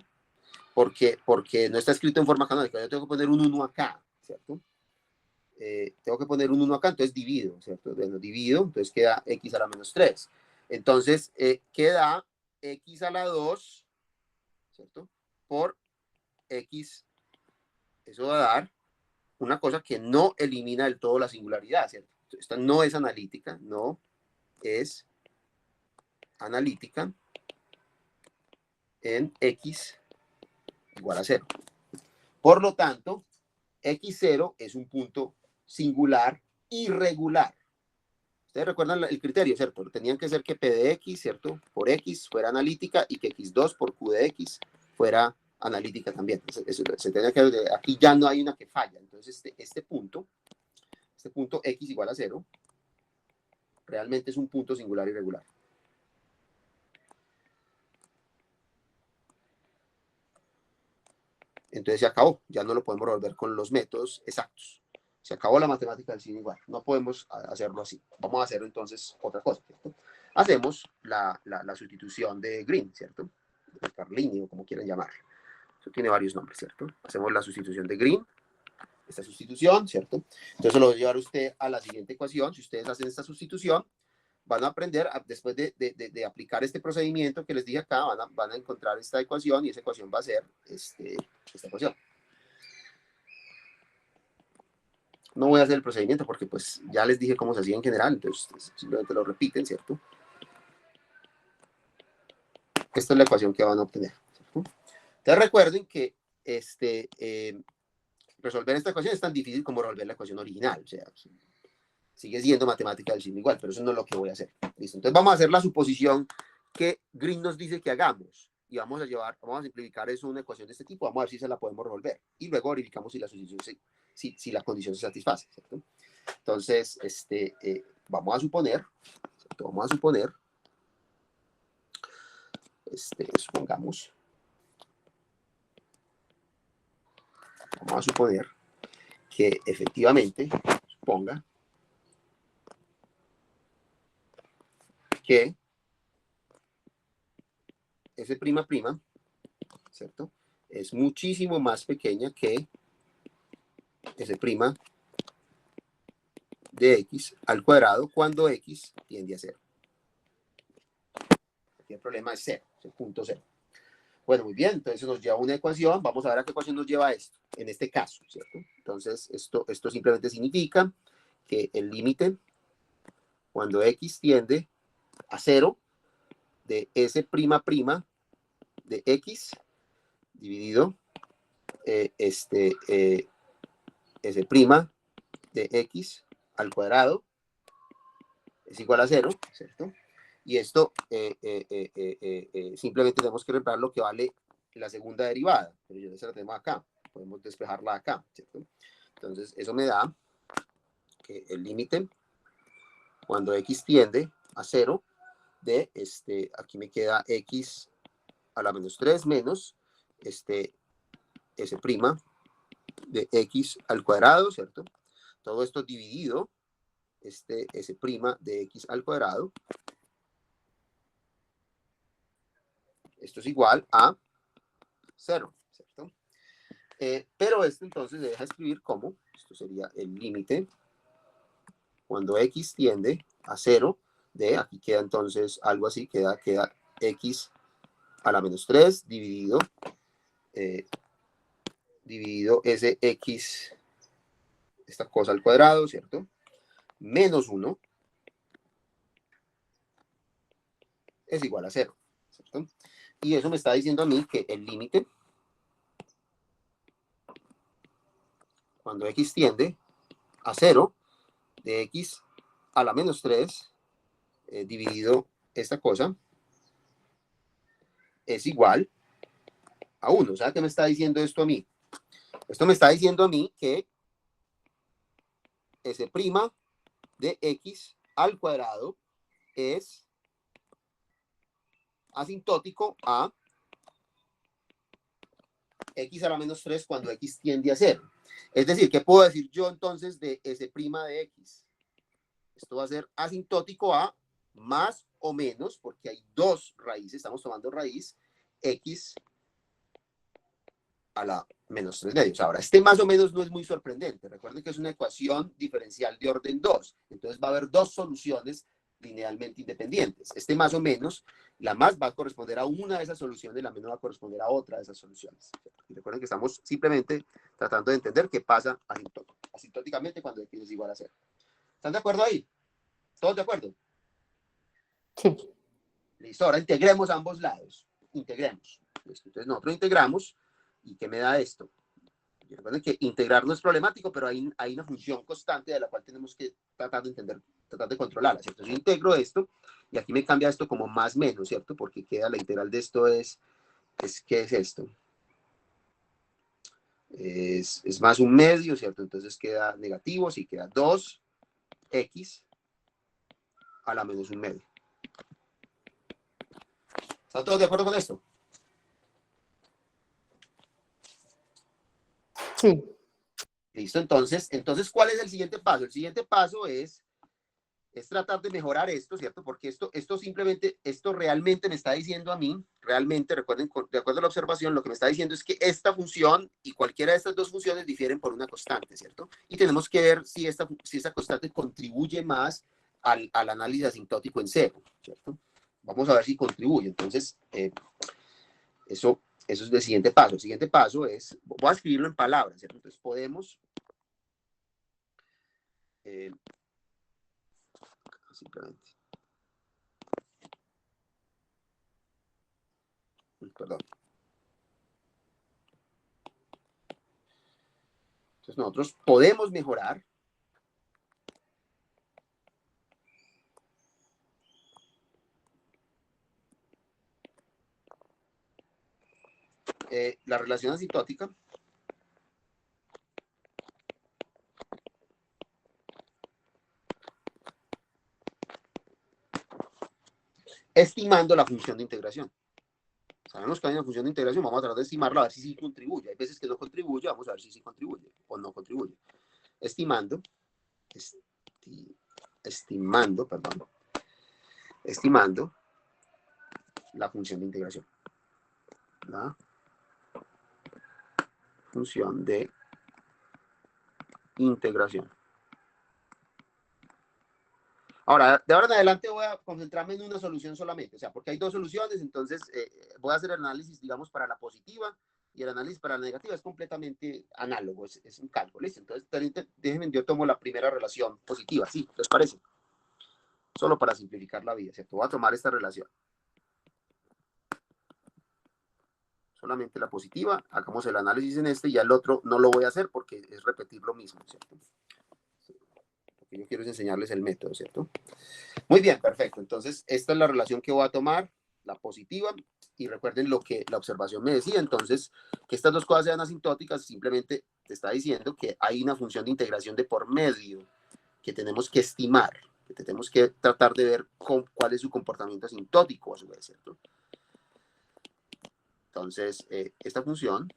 Speaker 1: Porque no está escrito en forma canónica, yo tengo que poner un 1 acá, ¿cierto? Tengo que poner un 1 acá, entonces divido, ¿cierto? Bueno, divido, entonces queda X a la menos 3. Entonces queda X a la 2, ¿cierto? Por X, eso va a dar una cosa que no elimina del todo la singularidad, ¿cierto? Esta no es analítica, no es analítica en x igual a 0. Por lo tanto, x0 es un punto singular irregular. Ustedes recuerdan el criterio, ¿cierto? Tenían que ser que P de X, ¿cierto? Por X fuera analítica y que X2 por Q de X fuera analítica también. Se tenía que, aquí ya no hay una que falla. Entonces, este punto X igual a 0, realmente es un punto singular irregular. Entonces se acabó. Ya no lo podemos resolver con los métodos exactos. Se acabó la matemática del signo igual. No podemos hacerlo así. Vamos a hacer entonces otra cosa, ¿cierto? Hacemos la sustitución de Green, ¿cierto? De Carlini, o como quieran llamarlo. Eso tiene varios nombres, ¿cierto? Hacemos la sustitución de Green. Esta sustitución, ¿cierto? Entonces lo va a llevar usted a la siguiente ecuación. Si ustedes hacen esta sustitución, van a aprender, después de aplicar este procedimiento que les dije acá, van a encontrar esta ecuación y esa ecuación va a ser esta ecuación. No voy a hacer el procedimiento porque pues ya les dije cómo se hacía en general, entonces simplemente lo repiten, ¿cierto? Esta es la ecuación que van a obtener, ¿cierto? Entonces recuerden que resolver esta ecuación es tan difícil como resolver la ecuación original, o sea, sigue siendo matemática del signo igual, pero eso no es lo que voy a hacer. ¿Listo? Entonces vamos a hacer la suposición que Green nos dice que hagamos y vamos a simplificar eso en una ecuación de este tipo, vamos a ver si se la podemos resolver y luego verificamos si la sustitución si la condición se satisface, ¿cierto? Entonces, vamos a suponer, ¿cierto? Vamos a suponer que efectivamente, suponga que S', ¿cierto? Es muchísimo más pequeña que S' de X al cuadrado cuando X tiende a 0. Aquí el problema es 0, es el punto 0. Bueno, muy bien, entonces nos lleva una ecuación. Vamos a ver a qué ecuación nos lleva esto, en este caso, ¿cierto? Entonces, esto simplemente significa que el límite cuando X tiende a 0 de S'' de X dividido S' de X al cuadrado es igual a 0, ¿cierto? Y esto simplemente tenemos que reemplazar lo que vale la segunda derivada, pero ya se la tenemos acá, podemos despejarla acá, ¿cierto? Entonces eso me da que el límite cuando X tiende a 0 de aquí me queda X a la menos 3 menos S' de X al cuadrado, ¿cierto? Todo esto dividido S' de X al cuadrado. Esto es igual a 0, ¿cierto? Pero entonces se deja escribir como, esto sería el límite cuando X tiende a 0 de, aquí queda entonces algo así, queda X a la menos 3 dividido ese X, esta cosa al cuadrado, ¿cierto? Menos 1 es igual a 0, ¿cierto? Y eso me está diciendo a mí que el límite cuando X tiende a 0 de X a la menos 3 dividido esta cosa es igual a 1. ¿Sabe qué me está diciendo esto a mí? Esto me está diciendo a mí que S' de X al cuadrado es asintótico a X a la menos 3 cuando X tiende a 0. Es decir, ¿qué puedo decir yo entonces de S' de X? Esto va a ser asintótico a más o menos, porque hay dos raíces, estamos tomando raíz, X a la menos 3 medios. Ahora, más o menos no es muy sorprendente. Recuerden que es una ecuación diferencial de orden 2. Entonces va a haber dos soluciones linealmente independientes. Más o menos, la más va a corresponder a una de esas soluciones, la menos va a corresponder a otra de esas soluciones. Y recuerden que estamos simplemente tratando de entender qué pasa asintóticamente cuando X es igual a 0. ¿Están de acuerdo ahí? ¿Todos de acuerdo?
Speaker 2: Sí.
Speaker 1: Listo, ahora integremos ambos lados. Integremos. Listo. Entonces nosotros integramos. ¿Y qué me da esto? Y recuerden que integrar no es problemático, pero hay una función constante de la cual tenemos que tratar de entender, tratar de controlarla, ¿cierto? Yo integro esto y aquí me cambia esto como más menos, ¿cierto? Porque queda la integral de esto ¿qué es esto? Es más un medio, ¿cierto? Entonces queda negativo, sí, queda 2x a la menos un medio. ¿Están todos de acuerdo con esto?
Speaker 2: Sí.
Speaker 1: Listo, entonces, ¿cuál es el siguiente paso? El siguiente paso es tratar de mejorar esto, ¿cierto? Porque esto realmente me está diciendo a mí, realmente, recuerden, de acuerdo a la observación, lo que me está diciendo es que esta función y cualquiera de estas dos funciones difieren por una constante, ¿cierto? Y tenemos que ver si esa constante contribuye más al análisis asintótico en cero, ¿cierto? Vamos a ver si contribuye. Entonces, eso es el siguiente paso. El siguiente paso es, voy a escribirlo en palabras, ¿cierto? Entonces podemos simplemente, perdón. Entonces nosotros podemos mejorar la relación asintótica estimando la función de integración. Sabemos que hay una función de integración, vamos a tratar de estimarla a ver si sí contribuye. Hay veces que no contribuye, vamos a ver si sí contribuye o no contribuye. Estimando la función de integración. La función de integración. Ahora, de ahora en adelante voy a concentrarme en una solución solamente, o sea, porque hay dos soluciones, entonces voy a hacer el análisis, digamos, para la positiva y el análisis para la negativa es completamente análogo, es un cálculo, ¿listo? Entonces, déjenme, yo tomo la primera relación positiva, ¿sí? ¿Les parece? Solo para simplificar la vida, ¿cierto? Voy a tomar esta relación. Solamente la positiva, hagamos el análisis en y ya el otro no lo voy a hacer porque es repetir lo mismo, ¿cierto? Lo que yo quiero es enseñarles el método, ¿cierto? Muy bien, perfecto. Entonces, esta es la relación que voy a tomar, la positiva, y recuerden lo que la observación me decía. Entonces, que estas dos cosas sean asintóticas, simplemente te está diciendo que hay una función de integración de por medio que tenemos que estimar, que tenemos que tratar de ver cuál es su comportamiento asintótico a su vez, ¿cierto? Entonces, esta función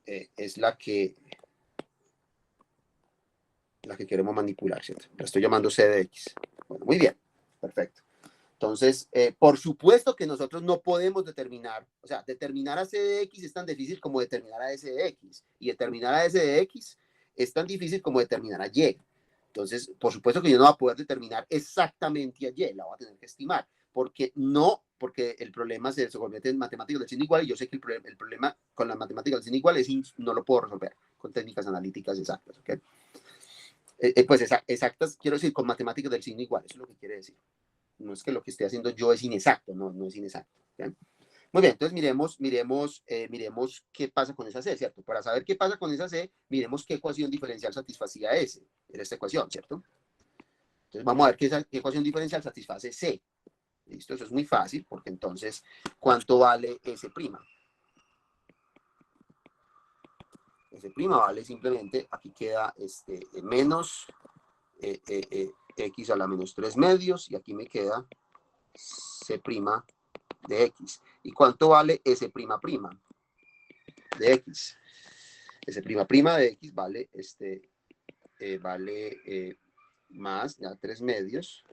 Speaker 1: es la que queremos manipular, ¿cierto? La estoy llamando c de x. Bueno, muy bien, perfecto. Entonces, por supuesto que nosotros no podemos determinar, o sea, determinar a c de x es tan difícil como determinar a s de x, y determinar a s de x es tan difícil como determinar a y. Entonces, por supuesto que yo no voy a poder determinar exactamente a y, la voy a tener que estimar, porque el problema se convierte en matemáticas del signo igual, y yo sé que el problema con las matemáticas del signo igual no lo puedo resolver con técnicas analíticas exactas, ¿ok? Pues exactas, quiero decir, con matemáticas del signo igual, eso es lo que quiere decir. No es que lo que esté haciendo yo es inexacto, no es inexacto. ¿Okay? Muy bien, entonces miremos qué pasa con esa C, ¿cierto? Para saber qué pasa con esa C, miremos qué ecuación diferencial satisfacía S, en esta ecuación, ¿cierto? Entonces vamos a ver qué ecuación diferencial satisface C. ¿Listo? Eso es muy fácil, porque entonces, ¿cuánto vale S'? S' vale simplemente, aquí queda menos x a la menos 3 medios, y aquí me queda C' de x. ¿Y cuánto vale S' de x? S' de x vale, más ya 3 medios,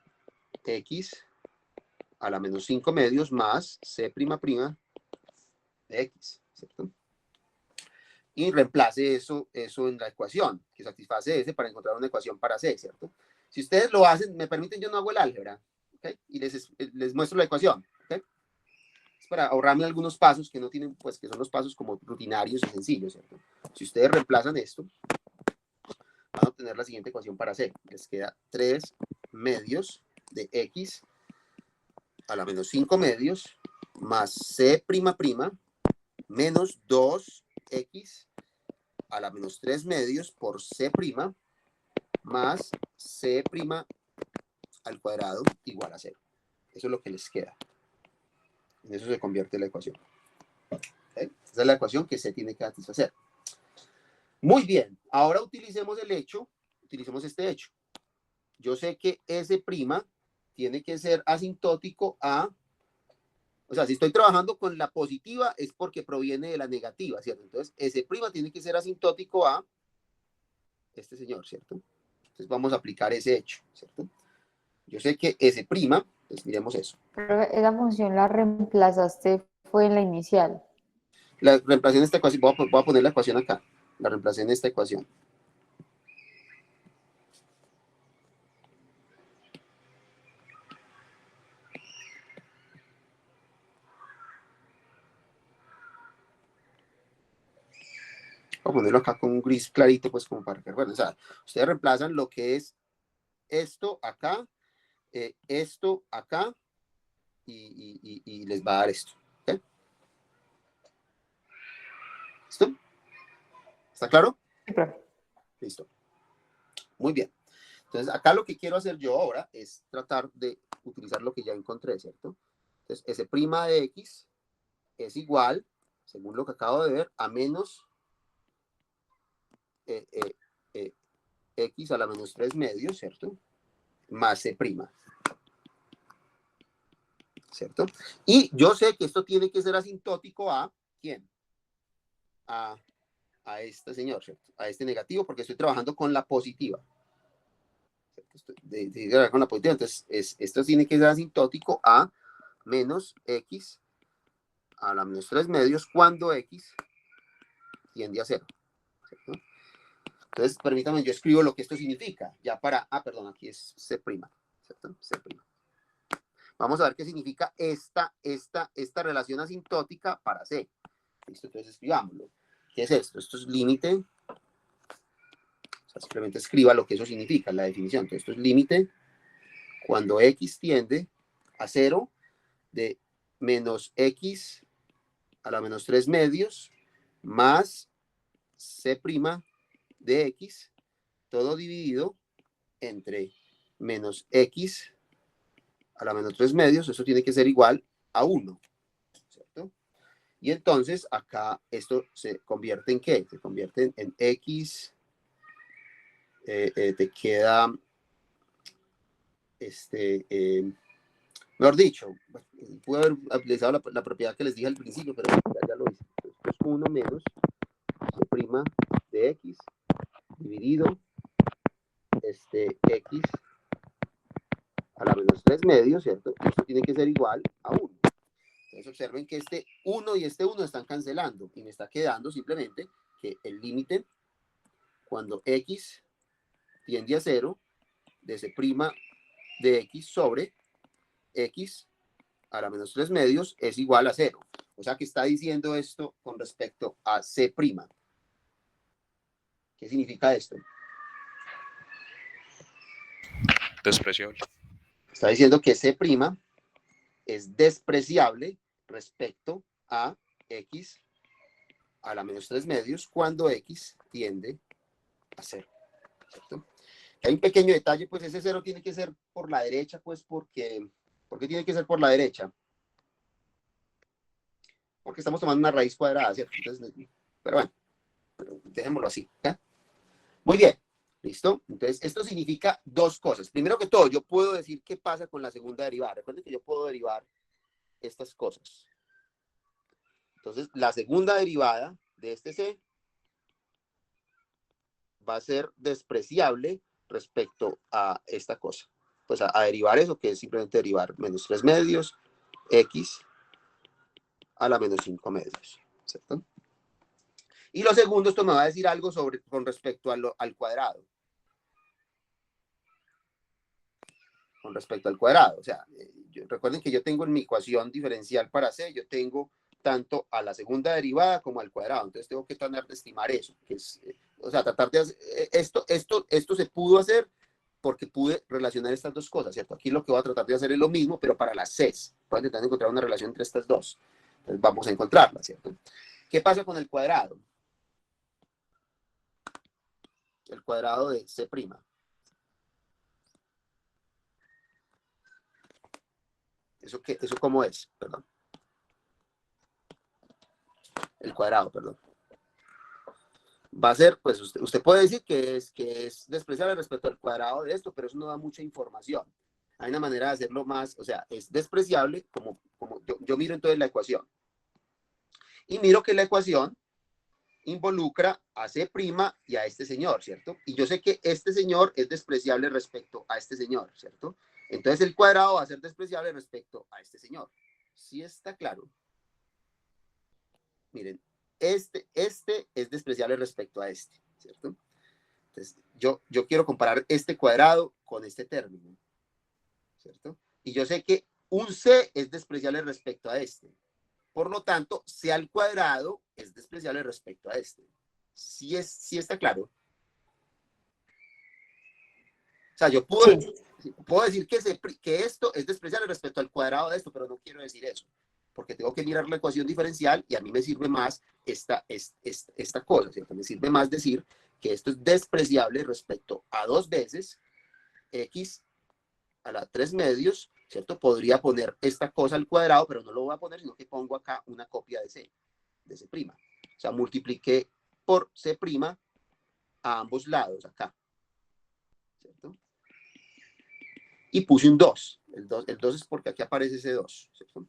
Speaker 1: x a la menos 5 medios más C' de x, ¿cierto? Y reemplace eso en la ecuación que satisface S para encontrar una ecuación para C, ¿cierto? Si ustedes lo hacen, me permiten, yo no hago el álgebra, ¿ok? Y les muestro la ecuación, ¿ok? Es para ahorrarme algunos pasos que no tienen, pues que son los pasos como rutinarios y sencillos, ¿cierto? Si ustedes reemplazan esto, van a obtener la siguiente ecuación para C. Les queda 3 medios de x a la menos 5 medios más c' menos 2x a la menos 3 medios por c' más c' al cuadrado igual a 0. Eso es lo que les queda. En eso se convierte la ecuación. ¿Okay? Esa es la ecuación que se tiene que satisfacer. Muy bien. Ahora utilicemos este hecho. Yo sé que S' tiene que ser asintótico a... O sea, si estoy trabajando con la positiva es porque proviene de la negativa, ¿cierto? Entonces, S' tiene que ser asintótico a este señor, ¿cierto? Entonces vamos a aplicar ese hecho, ¿cierto? Yo sé que S', pues miremos eso.
Speaker 2: Pero esa función la reemplazaste, fue en la inicial.
Speaker 1: La reemplacé en esta ecuación, voy a poner la ecuación acá. La reemplacé en esta ecuación. Voy a ponerlo acá con un gris clarito, pues como para que, bueno, o sea, ustedes reemplazan lo que es esto acá, y les va a dar esto. ¿Okay? ¿Listo? ¿Está claro?
Speaker 2: Sí, profe.
Speaker 1: Listo. Muy bien. Entonces, acá lo que quiero hacer yo ahora es tratar de utilizar lo que ya encontré, ¿cierto? Entonces, S' de X es igual, según lo que acabo de ver, a menos X a la menos 3 medios, ¿cierto? Más C'. ¿Cierto? Y yo sé que esto tiene que ser asintótico a ¿quién? A este señor, ¿cierto? A este negativo, porque estoy trabajando con la positiva. Con la positiva, entonces esto tiene que ser asintótico a menos X a la menos 3 medios cuando X tiende a 0. ¿Cierto? Entonces, permítanme, yo escribo lo que esto significa. Ya para, perdón, aquí es C'. ¿Cierto? C'. Vamos a ver qué significa esta relación asintótica para C. ¿Listo? Entonces escribámoslo. ¿Qué es esto? Esto es límite. O sea, simplemente escriba lo que eso significa, la definición. Entonces, esto es límite cuando X tiende a 0 de menos X a la menos 3 medios más C' de X, todo dividido entre menos X a la menos 3 medios. Eso tiene que ser igual a 1. ¿Cierto? Y entonces acá esto se convierte en ¿qué? Se convierte en X, te queda, mejor dicho, pude haber utilizado la propiedad que les dije al principio, pero ya lo hice. Esto es 1 menos C' de X dividido X a la menos 3 medios, ¿cierto? Y esto tiene que ser igual a 1. Entonces observen que este 1 y este 1 están cancelando y me está quedando simplemente que el límite cuando X tiende a 0 de C' de X sobre X a la menos 3 medios es igual a 0. O sea que está diciendo esto con respecto a C'. ¿Qué significa esto?
Speaker 4: Despreciable.
Speaker 1: Está diciendo que C' es despreciable respecto a X a la menos 3 medios cuando X tiende a 0. ¿Cierto? Hay un pequeño detalle, pues ese 0 tiene que ser por la derecha, pues ¿por qué tiene que ser por la derecha? Porque estamos tomando una raíz cuadrada, ¿cierto? Entonces, pero bueno, dejémoslo así. ¿Eh? Muy bien, ¿listo? Entonces, esto significa dos cosas. Primero que todo, yo puedo decir qué pasa con la segunda derivada. Recuerden que yo puedo derivar estas cosas. Entonces, la segunda derivada de este C va a ser despreciable respecto a esta cosa. Pues a derivar eso, que es simplemente derivar menos 3 medios, X a la menos 5 medios. ¿Cierto? Y lo segundo, esto me va a decir algo con respecto al cuadrado. Con respecto al cuadrado. O sea, recuerden que yo tengo en mi ecuación diferencial para C, yo tengo tanto a la segunda derivada como al cuadrado. Entonces tengo que tratar de estimar eso. Que es, o sea, tratar de hacer, esto se pudo hacer porque pude relacionar estas dos cosas, ¿cierto? Aquí lo que voy a tratar de hacer es lo mismo, pero para las Cs. Voy a intentar encontrar una relación entre estas dos. Entonces vamos a encontrarla, ¿cierto? ¿Qué pasa con el cuadrado? El cuadrado de C'. ¿Eso cómo es? Perdón. El cuadrado, perdón. Va a ser, pues usted puede decir que es despreciable respecto al cuadrado de esto, pero eso no da mucha información. Hay una manera de hacerlo más, o sea, es despreciable como yo miro entonces la ecuación. Y miro que la ecuación involucra a C' y a este señor, ¿cierto? Y yo sé que este señor es despreciable respecto a este señor, ¿cierto? Entonces el cuadrado va a ser despreciable respecto a este señor. ¿Sí está claro? Miren, este es despreciable respecto a este, ¿cierto? Entonces, yo quiero comparar este cuadrado con este término, ¿cierto? Y yo sé que un C es despreciable respecto a este. Por lo tanto, C al cuadrado es despreciable respecto a este. ¿Sí está claro? O sea, yo puedo decir que esto es despreciable respecto al cuadrado de esto, pero no quiero decir eso, porque tengo que mirar la ecuación diferencial y a mí me sirve más esta cosa, ¿cierto? Me sirve más decir que esto es despreciable respecto a 2 veces x a la 3 medios, ¿cierto? Podría poner esta cosa al cuadrado, pero no lo voy a poner, sino que pongo acá una copia de C'. O sea, multipliqué por C' a ambos lados acá, ¿cierto? Y puse un 2. El 2 es porque aquí aparece ese 2, ¿cierto?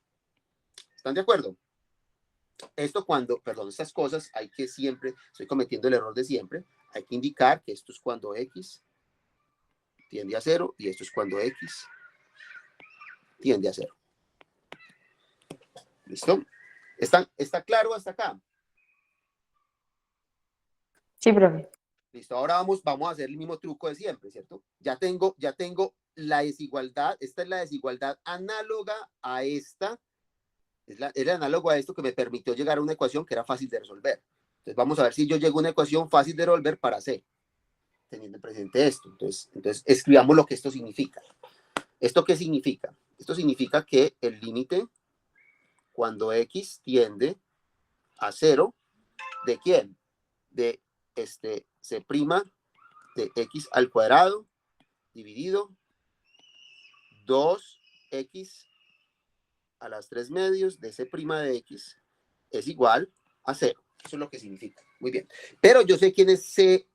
Speaker 1: ¿Están de acuerdo? Estas cosas hay que siempre, estoy cometiendo el error de siempre, hay que indicar que esto es cuando x tiende a 0 y esto es cuando x tiende a 0. ¿Listo? ¿Está claro hasta acá?
Speaker 2: Sí, profe.
Speaker 1: Listo, ahora vamos a hacer el mismo truco de siempre, ¿cierto? Ya tengo la desigualdad, esta es la desigualdad análoga a esta, es análogo a esto que me permitió llegar a una ecuación que era fácil de resolver. Entonces vamos a ver si yo llego a una ecuación fácil de resolver para C, teniendo presente esto. Entonces escribamos lo que esto significa. ¿Esto qué significa? Esto significa que el límite cuando x tiende a 0, ¿de quién? De C' de x al cuadrado dividido 2x a las 3 medios de C' de x es igual a 0. Eso es lo que significa. Muy bien. Pero yo sé quién es C'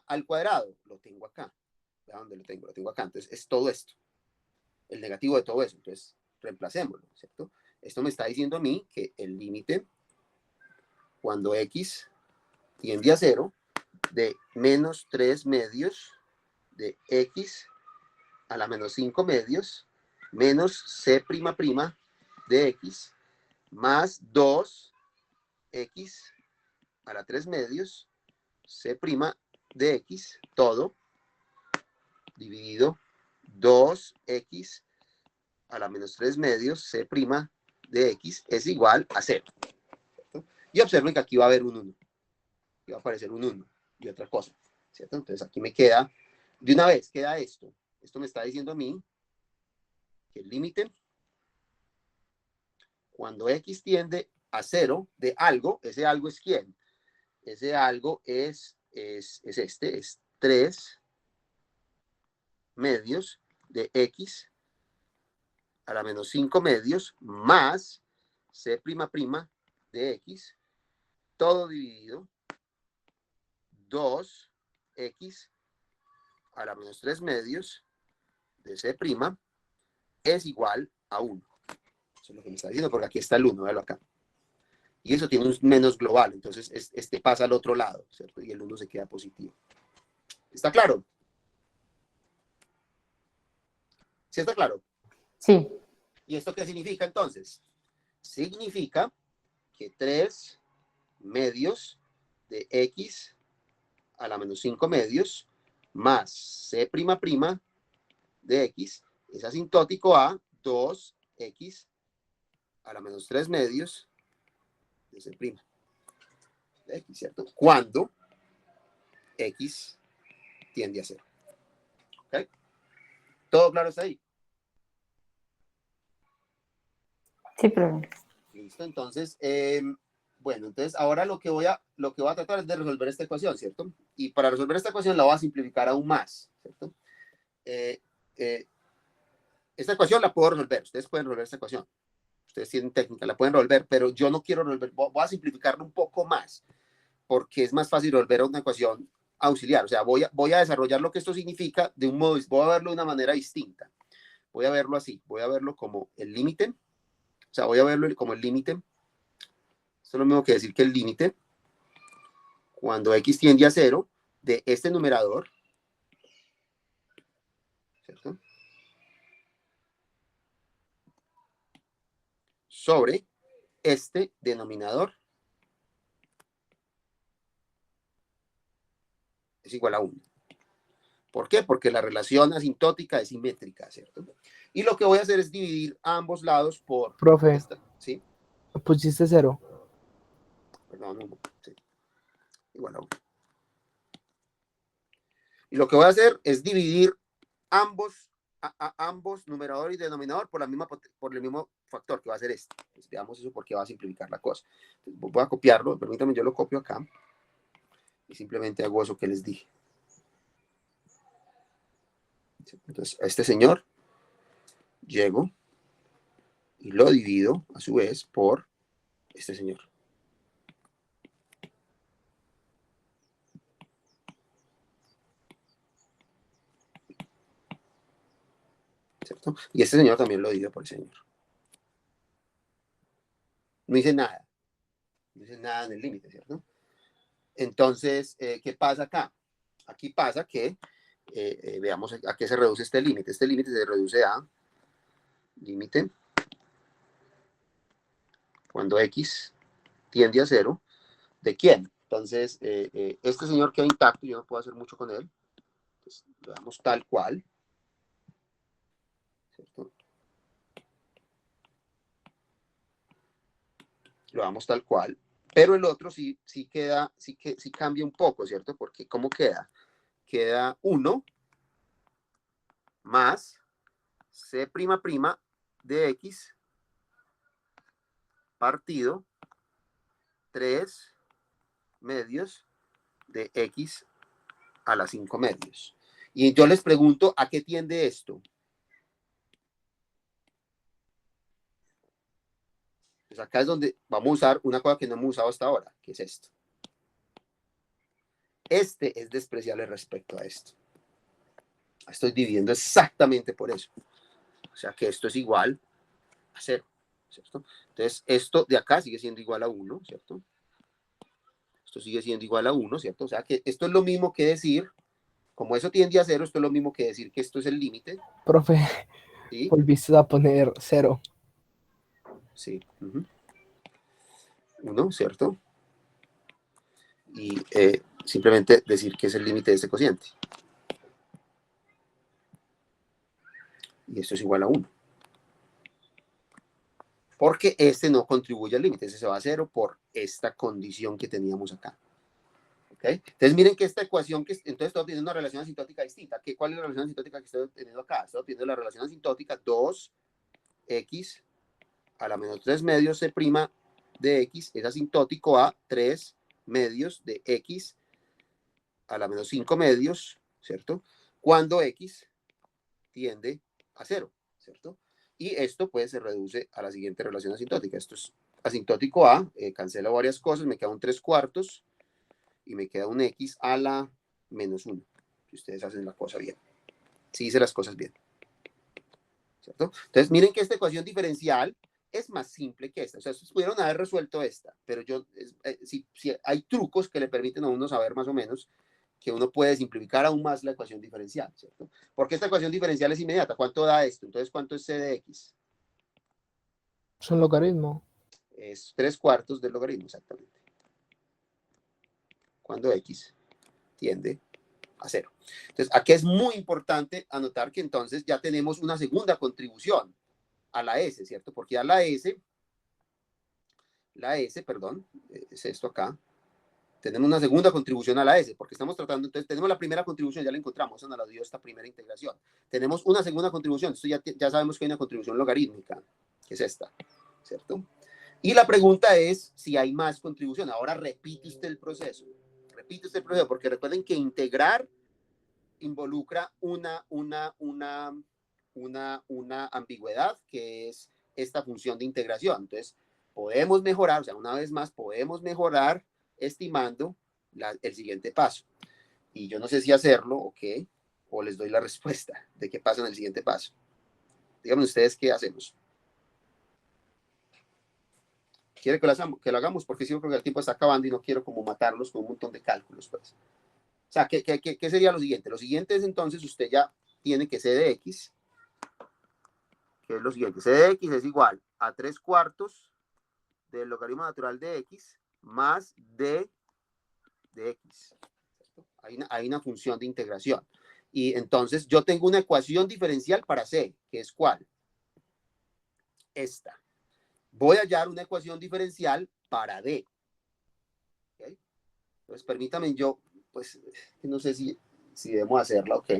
Speaker 1: al cuadrado. Lo tengo acá. ¿A dónde lo tengo? Lo tengo acá. Entonces es todo esto. El negativo de todo eso. Entonces reemplacémoslo, ¿cierto? Esto me está diciendo a mí que el límite cuando x tiende a 0 de menos 3 medios de x a la menos 5 medios menos C' de x más 2x a la 3 medios C' de x todo dividido 2x a la menos 3 medios C' de x es igual a 0. ¿Cierto? Y observen que aquí va a haber un 1. Aquí va a aparecer un 1 y otra cosa. ¿Cierto? Entonces aquí me queda, de una vez queda esto. Esto me está diciendo a mí que el límite cuando x tiende a 0 de algo, ese algo es ¿quién? Ese algo es 3 medios de x a la menos 5 medios más C' de x, todo dividido 2x a la menos 3 medios de C' es igual a 1. Eso es lo que me está diciendo, porque aquí está el 1, véalo acá. Y eso tiene un menos global, entonces este pasa al otro lado, ¿cierto? Y el 1 se queda positivo. ¿Está claro? ¿Sí está claro?
Speaker 2: Sí.
Speaker 1: ¿Y esto qué significa entonces? Significa que 3 medios de x a la menos 5 medios más C' de x es asintótico a 2x a la menos 3 medios de C' de x, ¿cierto? Cuando x tiende a 0. ¿Okay? ¿Todo claro hasta ahí?
Speaker 2: Sí, profe.
Speaker 1: Listo, entonces, bueno, entonces ahora lo que voy a tratar es de resolver esta ecuación, ¿cierto? Y para resolver esta ecuación la voy a simplificar aún más, ¿cierto? Esta ecuación la puedo resolver, ustedes pueden resolver esta ecuación, ustedes tienen técnica, la pueden resolver, pero yo no quiero resolver, voy a simplificarlo un poco más, porque es más fácil resolver una ecuación auxiliar, o sea, voy a desarrollar lo que esto significa de un modo, voy a verlo de una manera distinta, voy a verlo así, voy a verlo como el límite, o sea, voy a verlo como el límite, esto es lo mismo que decir que el límite, cuando x tiende a 0, de este numerador, ¿cierto? Sobre este denominador es igual a 1. ¿Por qué? Porque la relación asintótica es simétrica, ¿cierto? Y lo que voy a hacer es dividir a ambos lados por...
Speaker 5: Profe,
Speaker 1: esta, ¿sí?
Speaker 5: pusiste 0.
Speaker 1: Perdón, no, sí, igual a 1. Y lo que voy a hacer es dividir ambos numerador y denominador por el mismo factor, que va a ser este. Pues veamos eso porque va a simplificar la cosa. Entonces, voy a copiarlo, permítanme, yo lo copio acá y simplemente hago eso que les dije. Entonces, a este señor llego y lo divido a su vez por este señor. ¿Cierto? Y este señor también lo divido por el señor. No hice nada. No hice nada en el límite, ¿cierto? Entonces, ¿qué pasa acá? Aquí pasa que, veamos a qué se reduce este límite. Este límite se reduce a límite cuando x tiende a 0. ¿De quién? Entonces, este señor queda intacto, yo no puedo hacer mucho con él. Entonces, lo damos tal cual. ¿Cierto? Lo damos tal cual. Pero el otro sí queda, sí cambia un poco, ¿cierto? Porque ¿cómo queda? Queda 1 más c' de x partido 3 medios de x a la 5 medios. Y yo les pregunto, ¿a qué tiende esto? Pues acá es donde vamos a usar una cosa que no hemos usado hasta ahora, que es esto. Este es despreciable respecto a esto. Estoy dividiendo exactamente por eso. O sea que esto es igual a 0, ¿cierto? Entonces, esto de acá sigue siendo igual a 1, ¿cierto? Esto sigue siendo igual a 1, ¿cierto? O sea que esto es lo mismo que decir, como eso tiende a 0, esto es lo mismo que decir que esto es el límite.
Speaker 5: Profe,
Speaker 1: ¿Sí?
Speaker 5: volviste a poner 0.
Speaker 1: Sí. 1, ¿cierto? Y simplemente decir que es el límite de este cociente. Y esto es igual a 1. Porque este no contribuye al límite, ese se va a 0 por esta condición que teníamos acá. ¿Ok? Entonces miren que esta ecuación, entonces estoy obteniendo una relación asintótica distinta. ¿Cuál es la relación asintótica que estoy obteniendo acá? Estoy obteniendo la relación asintótica 2x a la menos 3 medios c' de x es asintótico a 3 medios de x a la menos 5 medios, ¿cierto? Cuando x tiende a 0, ¿cierto? Y esto pues se reduce a la siguiente relación asintótica. Esto es asintótico a, cancelo varias cosas, me queda un 3/4 y me queda un x a la menos 1. Si ustedes hacen la cosa bien. Si hice las cosas bien. ¿Cierto? Entonces miren que esta ecuación diferencial es más simple que esta. O sea, ustedes pudieron haber resuelto esta, pero si hay trucos que le permiten a uno saber más o menos que uno puede simplificar aún más la ecuación diferencial, ¿cierto? Porque esta ecuación diferencial es inmediata. ¿Cuánto da esto? Entonces, ¿cuánto es c de x?
Speaker 5: Es un logaritmo.
Speaker 1: Es 3/4 del logaritmo, exactamente. Cuando x tiende a 0. Entonces, aquí es muy importante anotar que entonces ya tenemos una segunda contribución a la S, ¿cierto? Porque ya la S, perdón, es esto acá, Tenemos una segunda contribución a la S, porque estamos tratando, entonces tenemos la primera contribución, ya la encontramos, eso nos la dio esta primera integración. Tenemos una segunda contribución, esto ya sabemos que hay una contribución logarítmica, que es esta, ¿cierto? Y la pregunta es si hay más contribución. Ahora repite usted el proceso, porque recuerden que integrar involucra una ambigüedad, que es esta función de integración. Entonces, podemos mejorar, o sea, una vez más, podemos mejorar estimando el siguiente paso. Y yo no sé si hacerlo, ok, o les doy la respuesta de qué pasa en el siguiente paso. Díganme ustedes qué hacemos. ¿Quiere que lo hagamos? Porque sí, creo que el tiempo está acabando y no quiero como matarlos con un montón de cálculos, pues. O sea, ¿qué sería lo siguiente? Lo siguiente es entonces, usted ya tiene que C de X, que es lo siguiente. C de X es igual a 3/4 del logaritmo natural de X más D de X. Hay una función de integración. Y entonces yo tengo una ecuación diferencial para C, que es ¿cuál? Esta. Voy a hallar una ecuación diferencial para D. ¿Okay? Entonces permítame pues no sé si debemos hacerla, ok.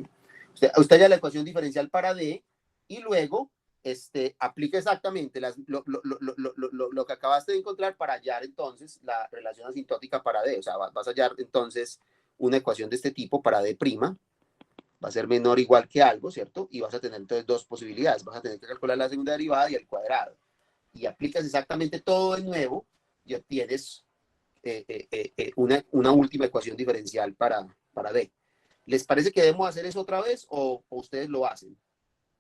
Speaker 1: Usted halla la ecuación diferencial para D y luego aplica exactamente lo que acabaste de encontrar para hallar entonces la relación asintótica para D. O sea, vas a hallar entonces una ecuación de este tipo para D', va a ser menor o igual que algo, ¿cierto? Y vas a tener entonces dos posibilidades. Vas a tener que calcular la segunda derivada y el cuadrado. Y aplicas exactamente todo de nuevo y obtienes una última ecuación diferencial para D. ¿Les parece que debemos hacer eso otra vez o ustedes lo hacen?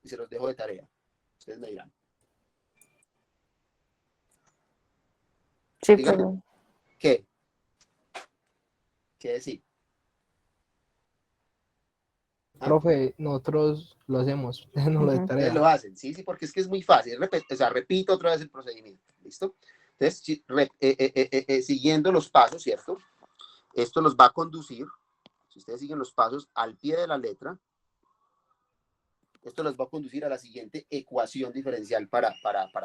Speaker 1: Y se los dejo de tarea. Ustedes me dirán.
Speaker 2: Sí,
Speaker 1: Díganme,
Speaker 2: pero
Speaker 1: ¿qué? ¿Qué decir? ¿Ah?
Speaker 5: Profe, nosotros lo hacemos, no lo de
Speaker 2: ujú.
Speaker 1: Ustedes
Speaker 5: tarea.
Speaker 1: lo hacen, sí, porque es que es muy fácil. O sea, repito otra vez el procedimiento. ¿Listo? Entonces, siguiendo los pasos, ¿cierto? Esto los va a conducir, si ustedes siguen los pasos al pie de la letra, esto los va a conducir a la siguiente ecuación diferencial para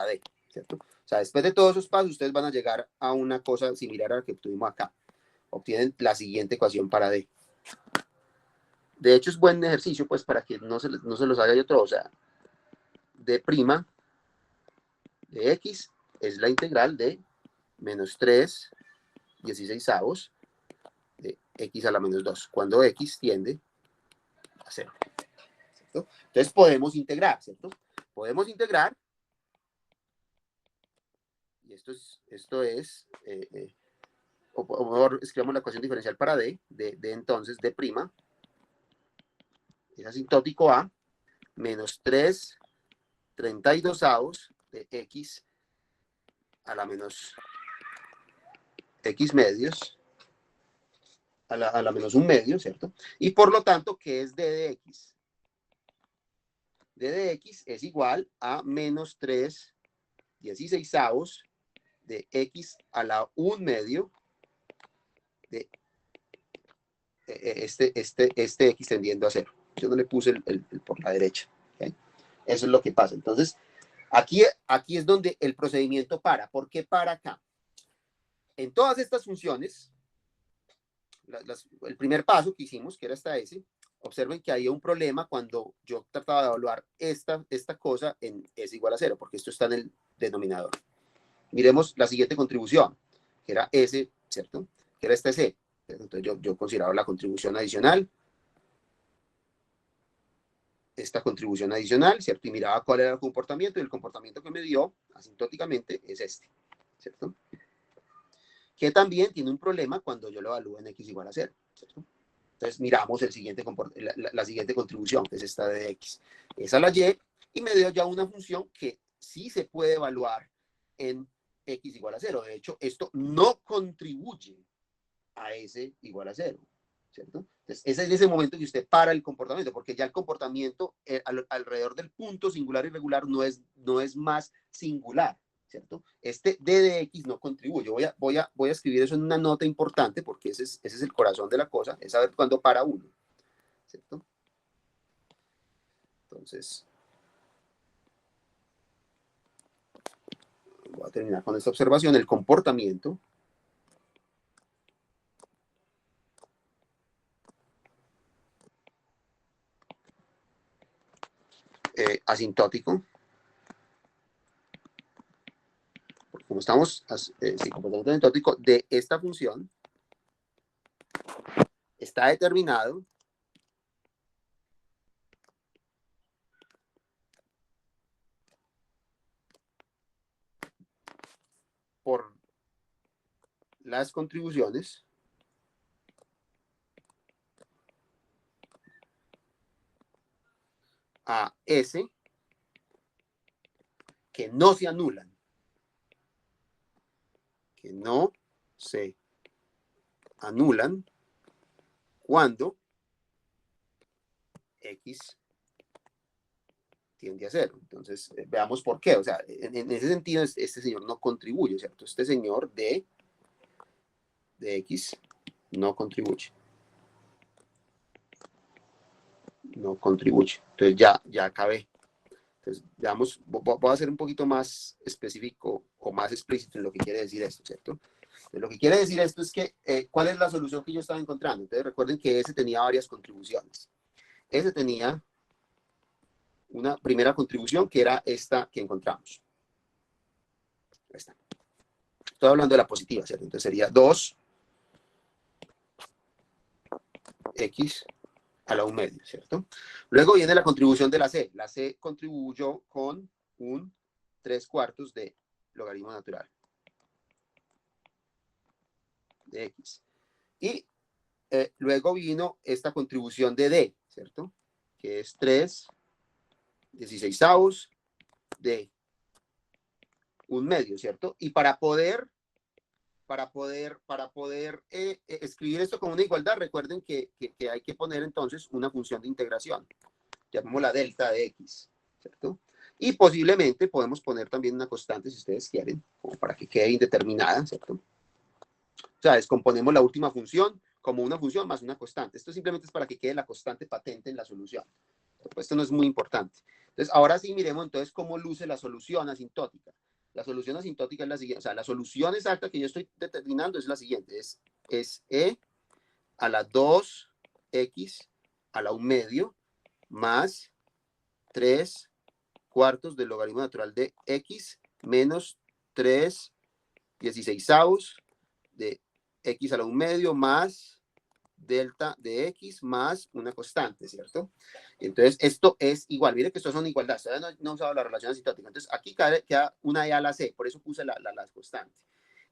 Speaker 1: D, ¿cierto? O sea, después de todos esos pasos, ustedes van a llegar a una cosa similar a la que obtuvimos acá. Obtienen la siguiente ecuación para D. De hecho, es buen ejercicio, pues, para que no se los haga yo todo. O sea, D' de X es la integral de menos 3/16 de X a la menos 2, cuando X tiende a 0. ¿Cierto? Entonces podemos integrar, ¿cierto? Podemos integrar, y esto es o mejor escribamos la ecuación diferencial para D, de entonces D', es asintótico a menos 3/32 de X a la menos X medios, a la menos 1 medio, ¿cierto? Y por lo tanto, ¿qué es D de X? D de X es igual a menos 3/16 de X a la 1 medio de este X tendiendo a 0. Yo no le puse el por la derecha. ¿Okay? Eso es lo que pasa. Entonces, aquí es donde el procedimiento para. ¿Por qué para acá? En todas estas funciones, el primer paso que hicimos, que era esta S, observen que había un problema cuando yo trataba de evaluar esta cosa en S igual a 0, porque esto está en el denominador. Miremos la siguiente contribución, que era S, ¿cierto? Que era esta C. Entonces yo consideraba la contribución adicional, esta contribución adicional, ¿cierto? Y miraba cuál era el comportamiento, y el comportamiento que me dio asintóticamente es este, ¿cierto? Que también tiene un problema cuando yo lo evalúo en X igual a 0, ¿cierto? Entonces miramos la siguiente contribución, que es esta de X. Esa la y me dio ya una función que sí se puede evaluar en X igual a 0. De hecho, esto no contribuye a S igual a 0, ¿cierto? Entonces, ese es ese momento que usted para el comportamiento, porque ya el comportamiento alrededor del punto singular y regular no es más singular, ¿cierto? Este D de X no contribuye. Voy a escribir eso en una nota importante, porque ese es el corazón de la cosa, es saber cuándo para uno, ¿cierto? Entonces, voy a terminar con esta observación. El comportamiento asintótico. Como estamos sin comportamiento asintótico de esta función, está determinado por las contribuciones a S que no se anulan, cuando X tiende a cero. Entonces, veamos por qué. O sea, en ese sentido, este señor no contribuye, ¿cierto? Este señor de X no contribuye. No contribuye. Entonces, ya acabé. Entonces, veamos, voy a ser un poquito más específico o más explícito en lo que quiere decir esto, ¿cierto? Entonces, lo que quiere decir esto es que, ¿cuál es la solución que yo estaba encontrando? Entonces, recuerden que ese tenía varias contribuciones. Ese tenía una primera contribución que era esta que encontramos. Esta. Estoy hablando de la positiva, ¿cierto? Entonces sería 2x a la 1 medio, ¿cierto? Luego viene la contribución de la C. La C contribuyó con un 3/4 de logaritmo natural de X. Y luego vino esta contribución de D, ¿cierto? Que es 3/16 de 1 medio, ¿cierto? Y para poder escribir esto como una igualdad, recuerden que hay que poner entonces una función de integración. Llamémosla delta de X, ¿cierto? Y posiblemente podemos poner también una constante, si ustedes quieren, como para que quede indeterminada, ¿cierto? O sea, descomponemos la última función como una función más una constante. Esto simplemente es para que quede la constante patente en la solución. Pues esto no es muy importante. Entonces, ahora sí miremos entonces cómo luce la solución asintótica. La solución asintótica es la siguiente, o sea, la solución exacta que yo estoy determinando es la siguiente, es E a la 2X a la 1 medio más 3/4 del logaritmo natural de X menos 3/16 de X a la 1 medio más delta de X más una constante, ¿cierto? Entonces, esto es igual. Miren que estos son igualdades. Todavía no he usado la relación asintótica. Entonces, aquí queda una E a la C. Por eso puse la constante.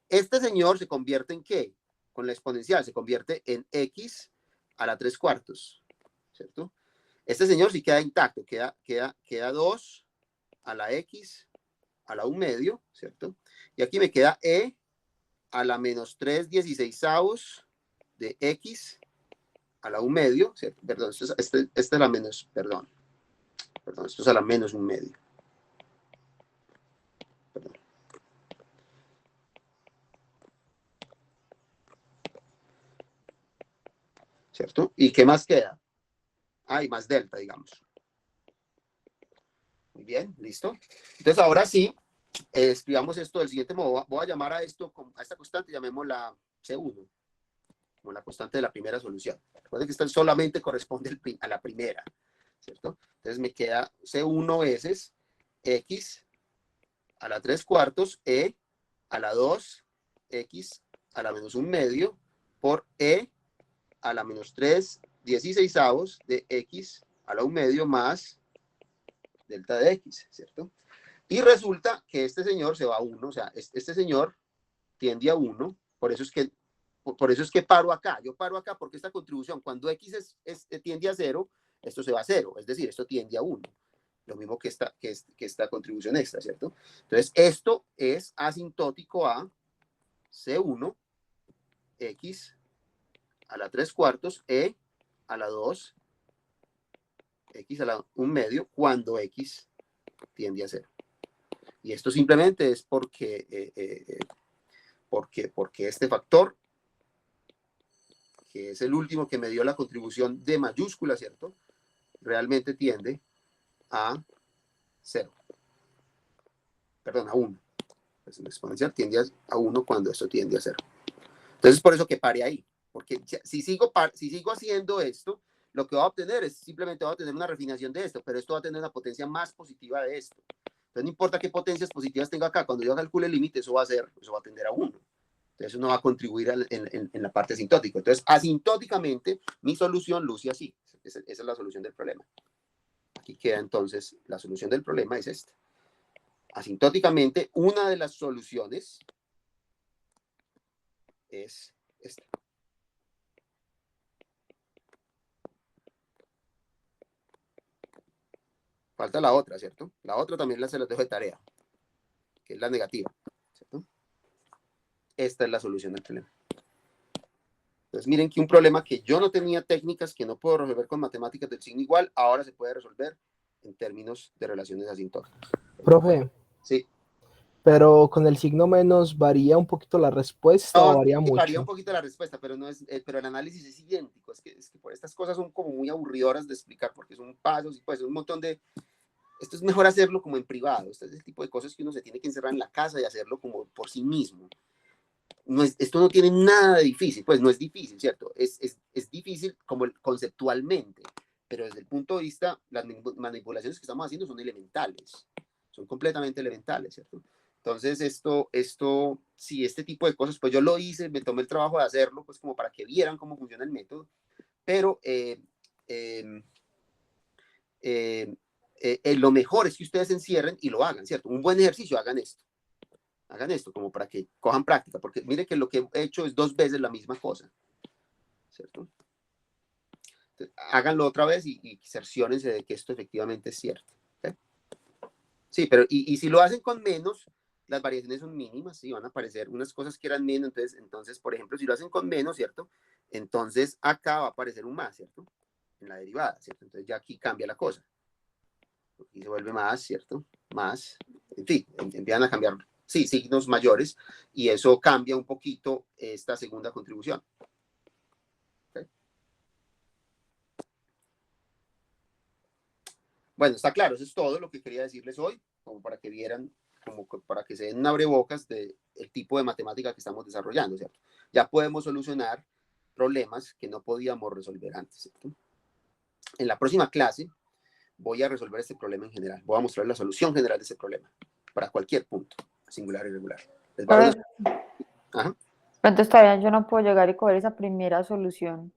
Speaker 1: Este señor se convierte en ¿qué? Con la exponencial. Se convierte en X a la 3/4, ¿cierto? Este señor sí queda intacto. Queda 2 a la X a la 1 medio, ¿cierto? Y aquí me queda E a la menos 3/16 de X a la 1 medio, ¿cierto? Perdón, esta es la menos, perdón, esto es a la menos 1 medio. Perdón. ¿Cierto? ¿Y qué más queda? Y más delta, digamos. Muy bien, listo. Entonces, ahora sí, escribamos esto del siguiente modo. Voy a llamar a esta constante, llamémosla C1, como la constante de la primera solución. Recuerden que esto solamente corresponde a la primera, ¿cierto? Entonces me queda C1 veces X a la 3/4, E a la 2, X a la menos 1 medio, por E a la menos 3/16 de X a la 1 medio más delta de X, ¿cierto? Y resulta que este señor se va a 1, o sea, este señor tiende a 1, por eso es que paro acá. Yo paro acá porque esta contribución, cuando X tiende a 0, esto se va a 0, es decir, esto tiende a 1. Lo mismo que esta contribución extra, ¿cierto? Entonces, esto es asintótico a C1, X a la 3/4, E a la 2, X a la 1 medio, cuando X tiende a 0. Y esto simplemente es porque este factor, que es el último que me dio la contribución de mayúscula, ¿cierto? Realmente tiende a 0. Perdón, a 1. Pues el exponencial tiende a 1 cuando esto tiende a 0. Entonces, por eso que pare ahí. Porque si sigo haciendo esto, lo que va a obtener es simplemente va a tener una refinación de esto, pero esto va a tener una potencia más positiva de esto. Entonces no importa qué potencias positivas tenga acá, cuando yo calcule el límite, eso va a tender a 1. Entonces eso no va a contribuir en la parte asintótica. Entonces asintóticamente mi solución luce así. Esa es la solución del problema. Aquí queda entonces, la solución del problema es esta. Asintóticamente, una de las soluciones es esta. Falta la otra, ¿cierto? La otra también se las dejo de tarea, que es la negativa, ¿cierto? Esta es la solución del problema. Entonces miren que un problema que yo no tenía técnicas, que no puedo resolver con matemáticas del signo igual, ahora se puede resolver en términos de relaciones asintóticas.
Speaker 5: Profe,
Speaker 1: Sí.
Speaker 5: pero con el signo menos varía un poquito la respuesta o
Speaker 1: No,
Speaker 5: varía
Speaker 1: varía un
Speaker 5: mucho.
Speaker 1: poquito la respuesta, pero pero el análisis es idéntico. Es que por estas cosas son como muy aburridoras de explicar, porque son pasos y pues un montón de... Esto es mejor hacerlo como en privado. Este es el tipo de cosas que uno se tiene que encerrar en la casa y hacerlo como por sí mismo. Esto no tiene nada de difícil, pues no es difícil, ¿cierto? Es difícil como conceptualmente, pero desde el punto de vista, las manipulaciones que estamos haciendo son elementales, son completamente elementales, ¿cierto? Entonces sí, este tipo de cosas, pues yo lo hice, me tomé el trabajo de hacerlo, pues como para que vieran cómo funciona el método, pero lo mejor es que ustedes se encierren y lo hagan, ¿cierto? Un buen ejercicio, hagan esto como para que cojan práctica, porque mire que lo que he hecho es 2 veces la misma cosa, ¿cierto? Entonces, háganlo otra vez y cerciórense de que esto efectivamente es cierto. ¿Okay? Sí, pero y si lo hacen con menos, las variaciones son mínimas, ¿sí? Van a aparecer unas cosas que eran menos, entonces, por ejemplo, si lo hacen con menos, ¿cierto? Entonces acá va a aparecer un más, ¿cierto? En la derivada, ¿cierto? Entonces ya aquí cambia la cosa. Y se vuelve más, ¿cierto? Más, en fin, empiezan a cambiar, sí, signos mayores, y eso cambia un poquito esta segunda contribución. ¿Okay? Bueno, está claro, eso es todo lo que quería decirles hoy, como para que vieran, como para que se den un abrebocas del tipo de matemática que estamos desarrollando, ¿cierto? Ya podemos solucionar problemas que no podíamos resolver antes, ¿cierto? En la próxima clase voy a resolver este problema en general. Voy a mostrar la solución general de ese problema para cualquier punto, singular y regular. Les va a dar Ajá.
Speaker 2: Entonces todavía yo no puedo llegar y coger esa primera solución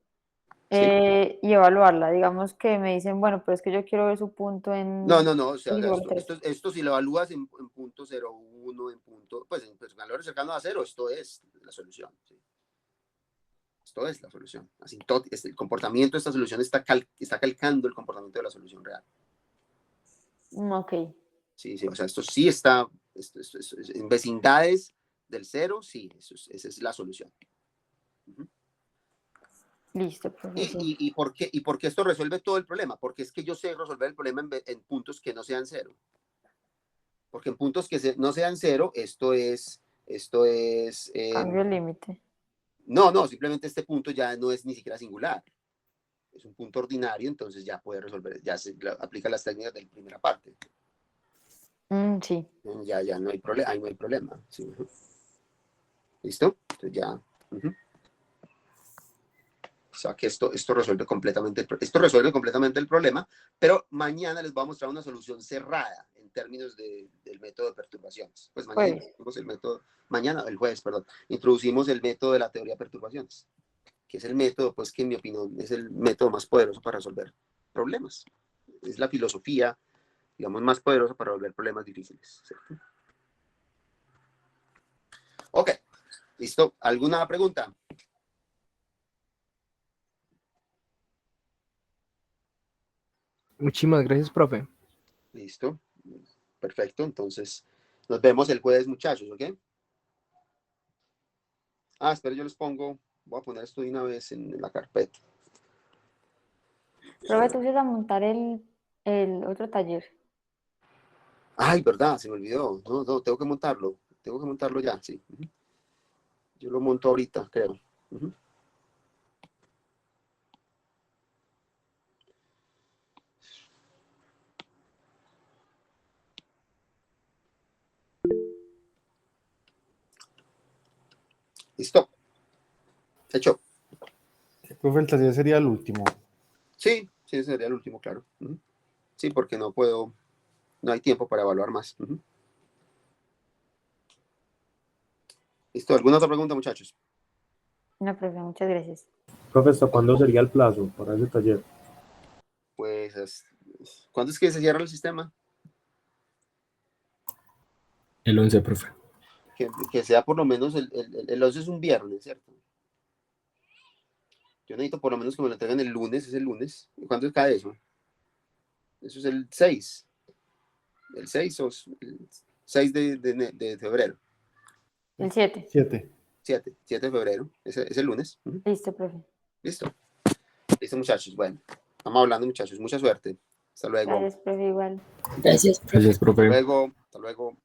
Speaker 1: Sí.
Speaker 2: y evaluarla. Digamos que me dicen, bueno, pero es que yo quiero ver su punto en
Speaker 1: No, o sea,
Speaker 2: X igual a 3.
Speaker 1: esto si lo evalúas en punto 0,1, pues en valores cercanos a 0, esto es la solución. ¿Sí? Esto es la solución. El comportamiento de esta solución está calcando el comportamiento de la solución real.
Speaker 2: Ok.
Speaker 1: Sí, o sea, esto sí está en vecindades del 0, sí, esa es la solución. Uh-huh.
Speaker 2: Listo, profesor.
Speaker 1: ¿Y por qué esto resuelve todo el problema? Porque es que yo sé resolver el problema en puntos que no sean 0. Porque en puntos que no sean 0, esto es...
Speaker 2: Cambio el límite.
Speaker 1: No, simplemente este punto ya no es ni siquiera singular. Es un punto ordinario, entonces ya puede resolver, ya se aplica las técnicas de la primera parte.
Speaker 2: Sí.
Speaker 1: Ya no hay problema, ahí no hay problema. Sí. Uh-huh. ¿Listo? Entonces ya... Uh-huh. O sea que esto resuelve completamente el problema, pero mañana les voy a mostrar una solución cerrada en términos del método de perturbaciones. Pues mañana introducimos el jueves, introducimos el método de la teoría de perturbaciones, que es el método, pues que en mi opinión es el método más poderoso para resolver problemas. Es la filosofía, digamos, más poderosa para resolver problemas difíciles. ¿Cierto? Ok, listo. ¿Alguna pregunta?
Speaker 5: Muchísimas gracias, profe.
Speaker 1: Listo. Perfecto. Entonces, nos vemos el jueves, muchachos, ¿ok? Espera, yo les pongo, voy a poner esto de una vez en la carpeta.
Speaker 2: Profe, tú vas a montar el otro taller.
Speaker 1: Ay, verdad, se me olvidó. No, tengo que montarlo. Tengo que montarlo ya, sí. Yo lo monto ahorita, creo. Listo. Hecho.
Speaker 6: Profe, el taller sería el último.
Speaker 1: Sí, sí, ese sería el último, claro. Ujú. Sí, porque no hay tiempo para evaluar más. Ujú. ¿Listo? ¿Alguna otra pregunta, muchachos?
Speaker 2: No, profe, muchas gracias.
Speaker 6: Profe, ¿hasta cuándo sería el plazo para ese taller?
Speaker 1: Pues, ¿cuándo es que se cierra el sistema?
Speaker 6: El 11, profe.
Speaker 1: Que sea por lo menos el 11 es un viernes, ¿cierto? Yo necesito por lo menos que me lo entreguen el lunes, es el lunes. ¿Cuándo cae eso? Eso es el 6. El 6 o el 6 de febrero.
Speaker 2: El 7.
Speaker 6: 7.
Speaker 1: 7 de febrero, es el lunes. Ujú.
Speaker 2: Listo, profe.
Speaker 1: Listo. Listo, muchachos. Bueno, estamos hablando, muchachos. Mucha suerte. Hasta luego.
Speaker 2: Gracias, profe, igual.
Speaker 7: Gracias, profe.
Speaker 6: Gracias, profe.
Speaker 1: Hasta luego. Hasta luego.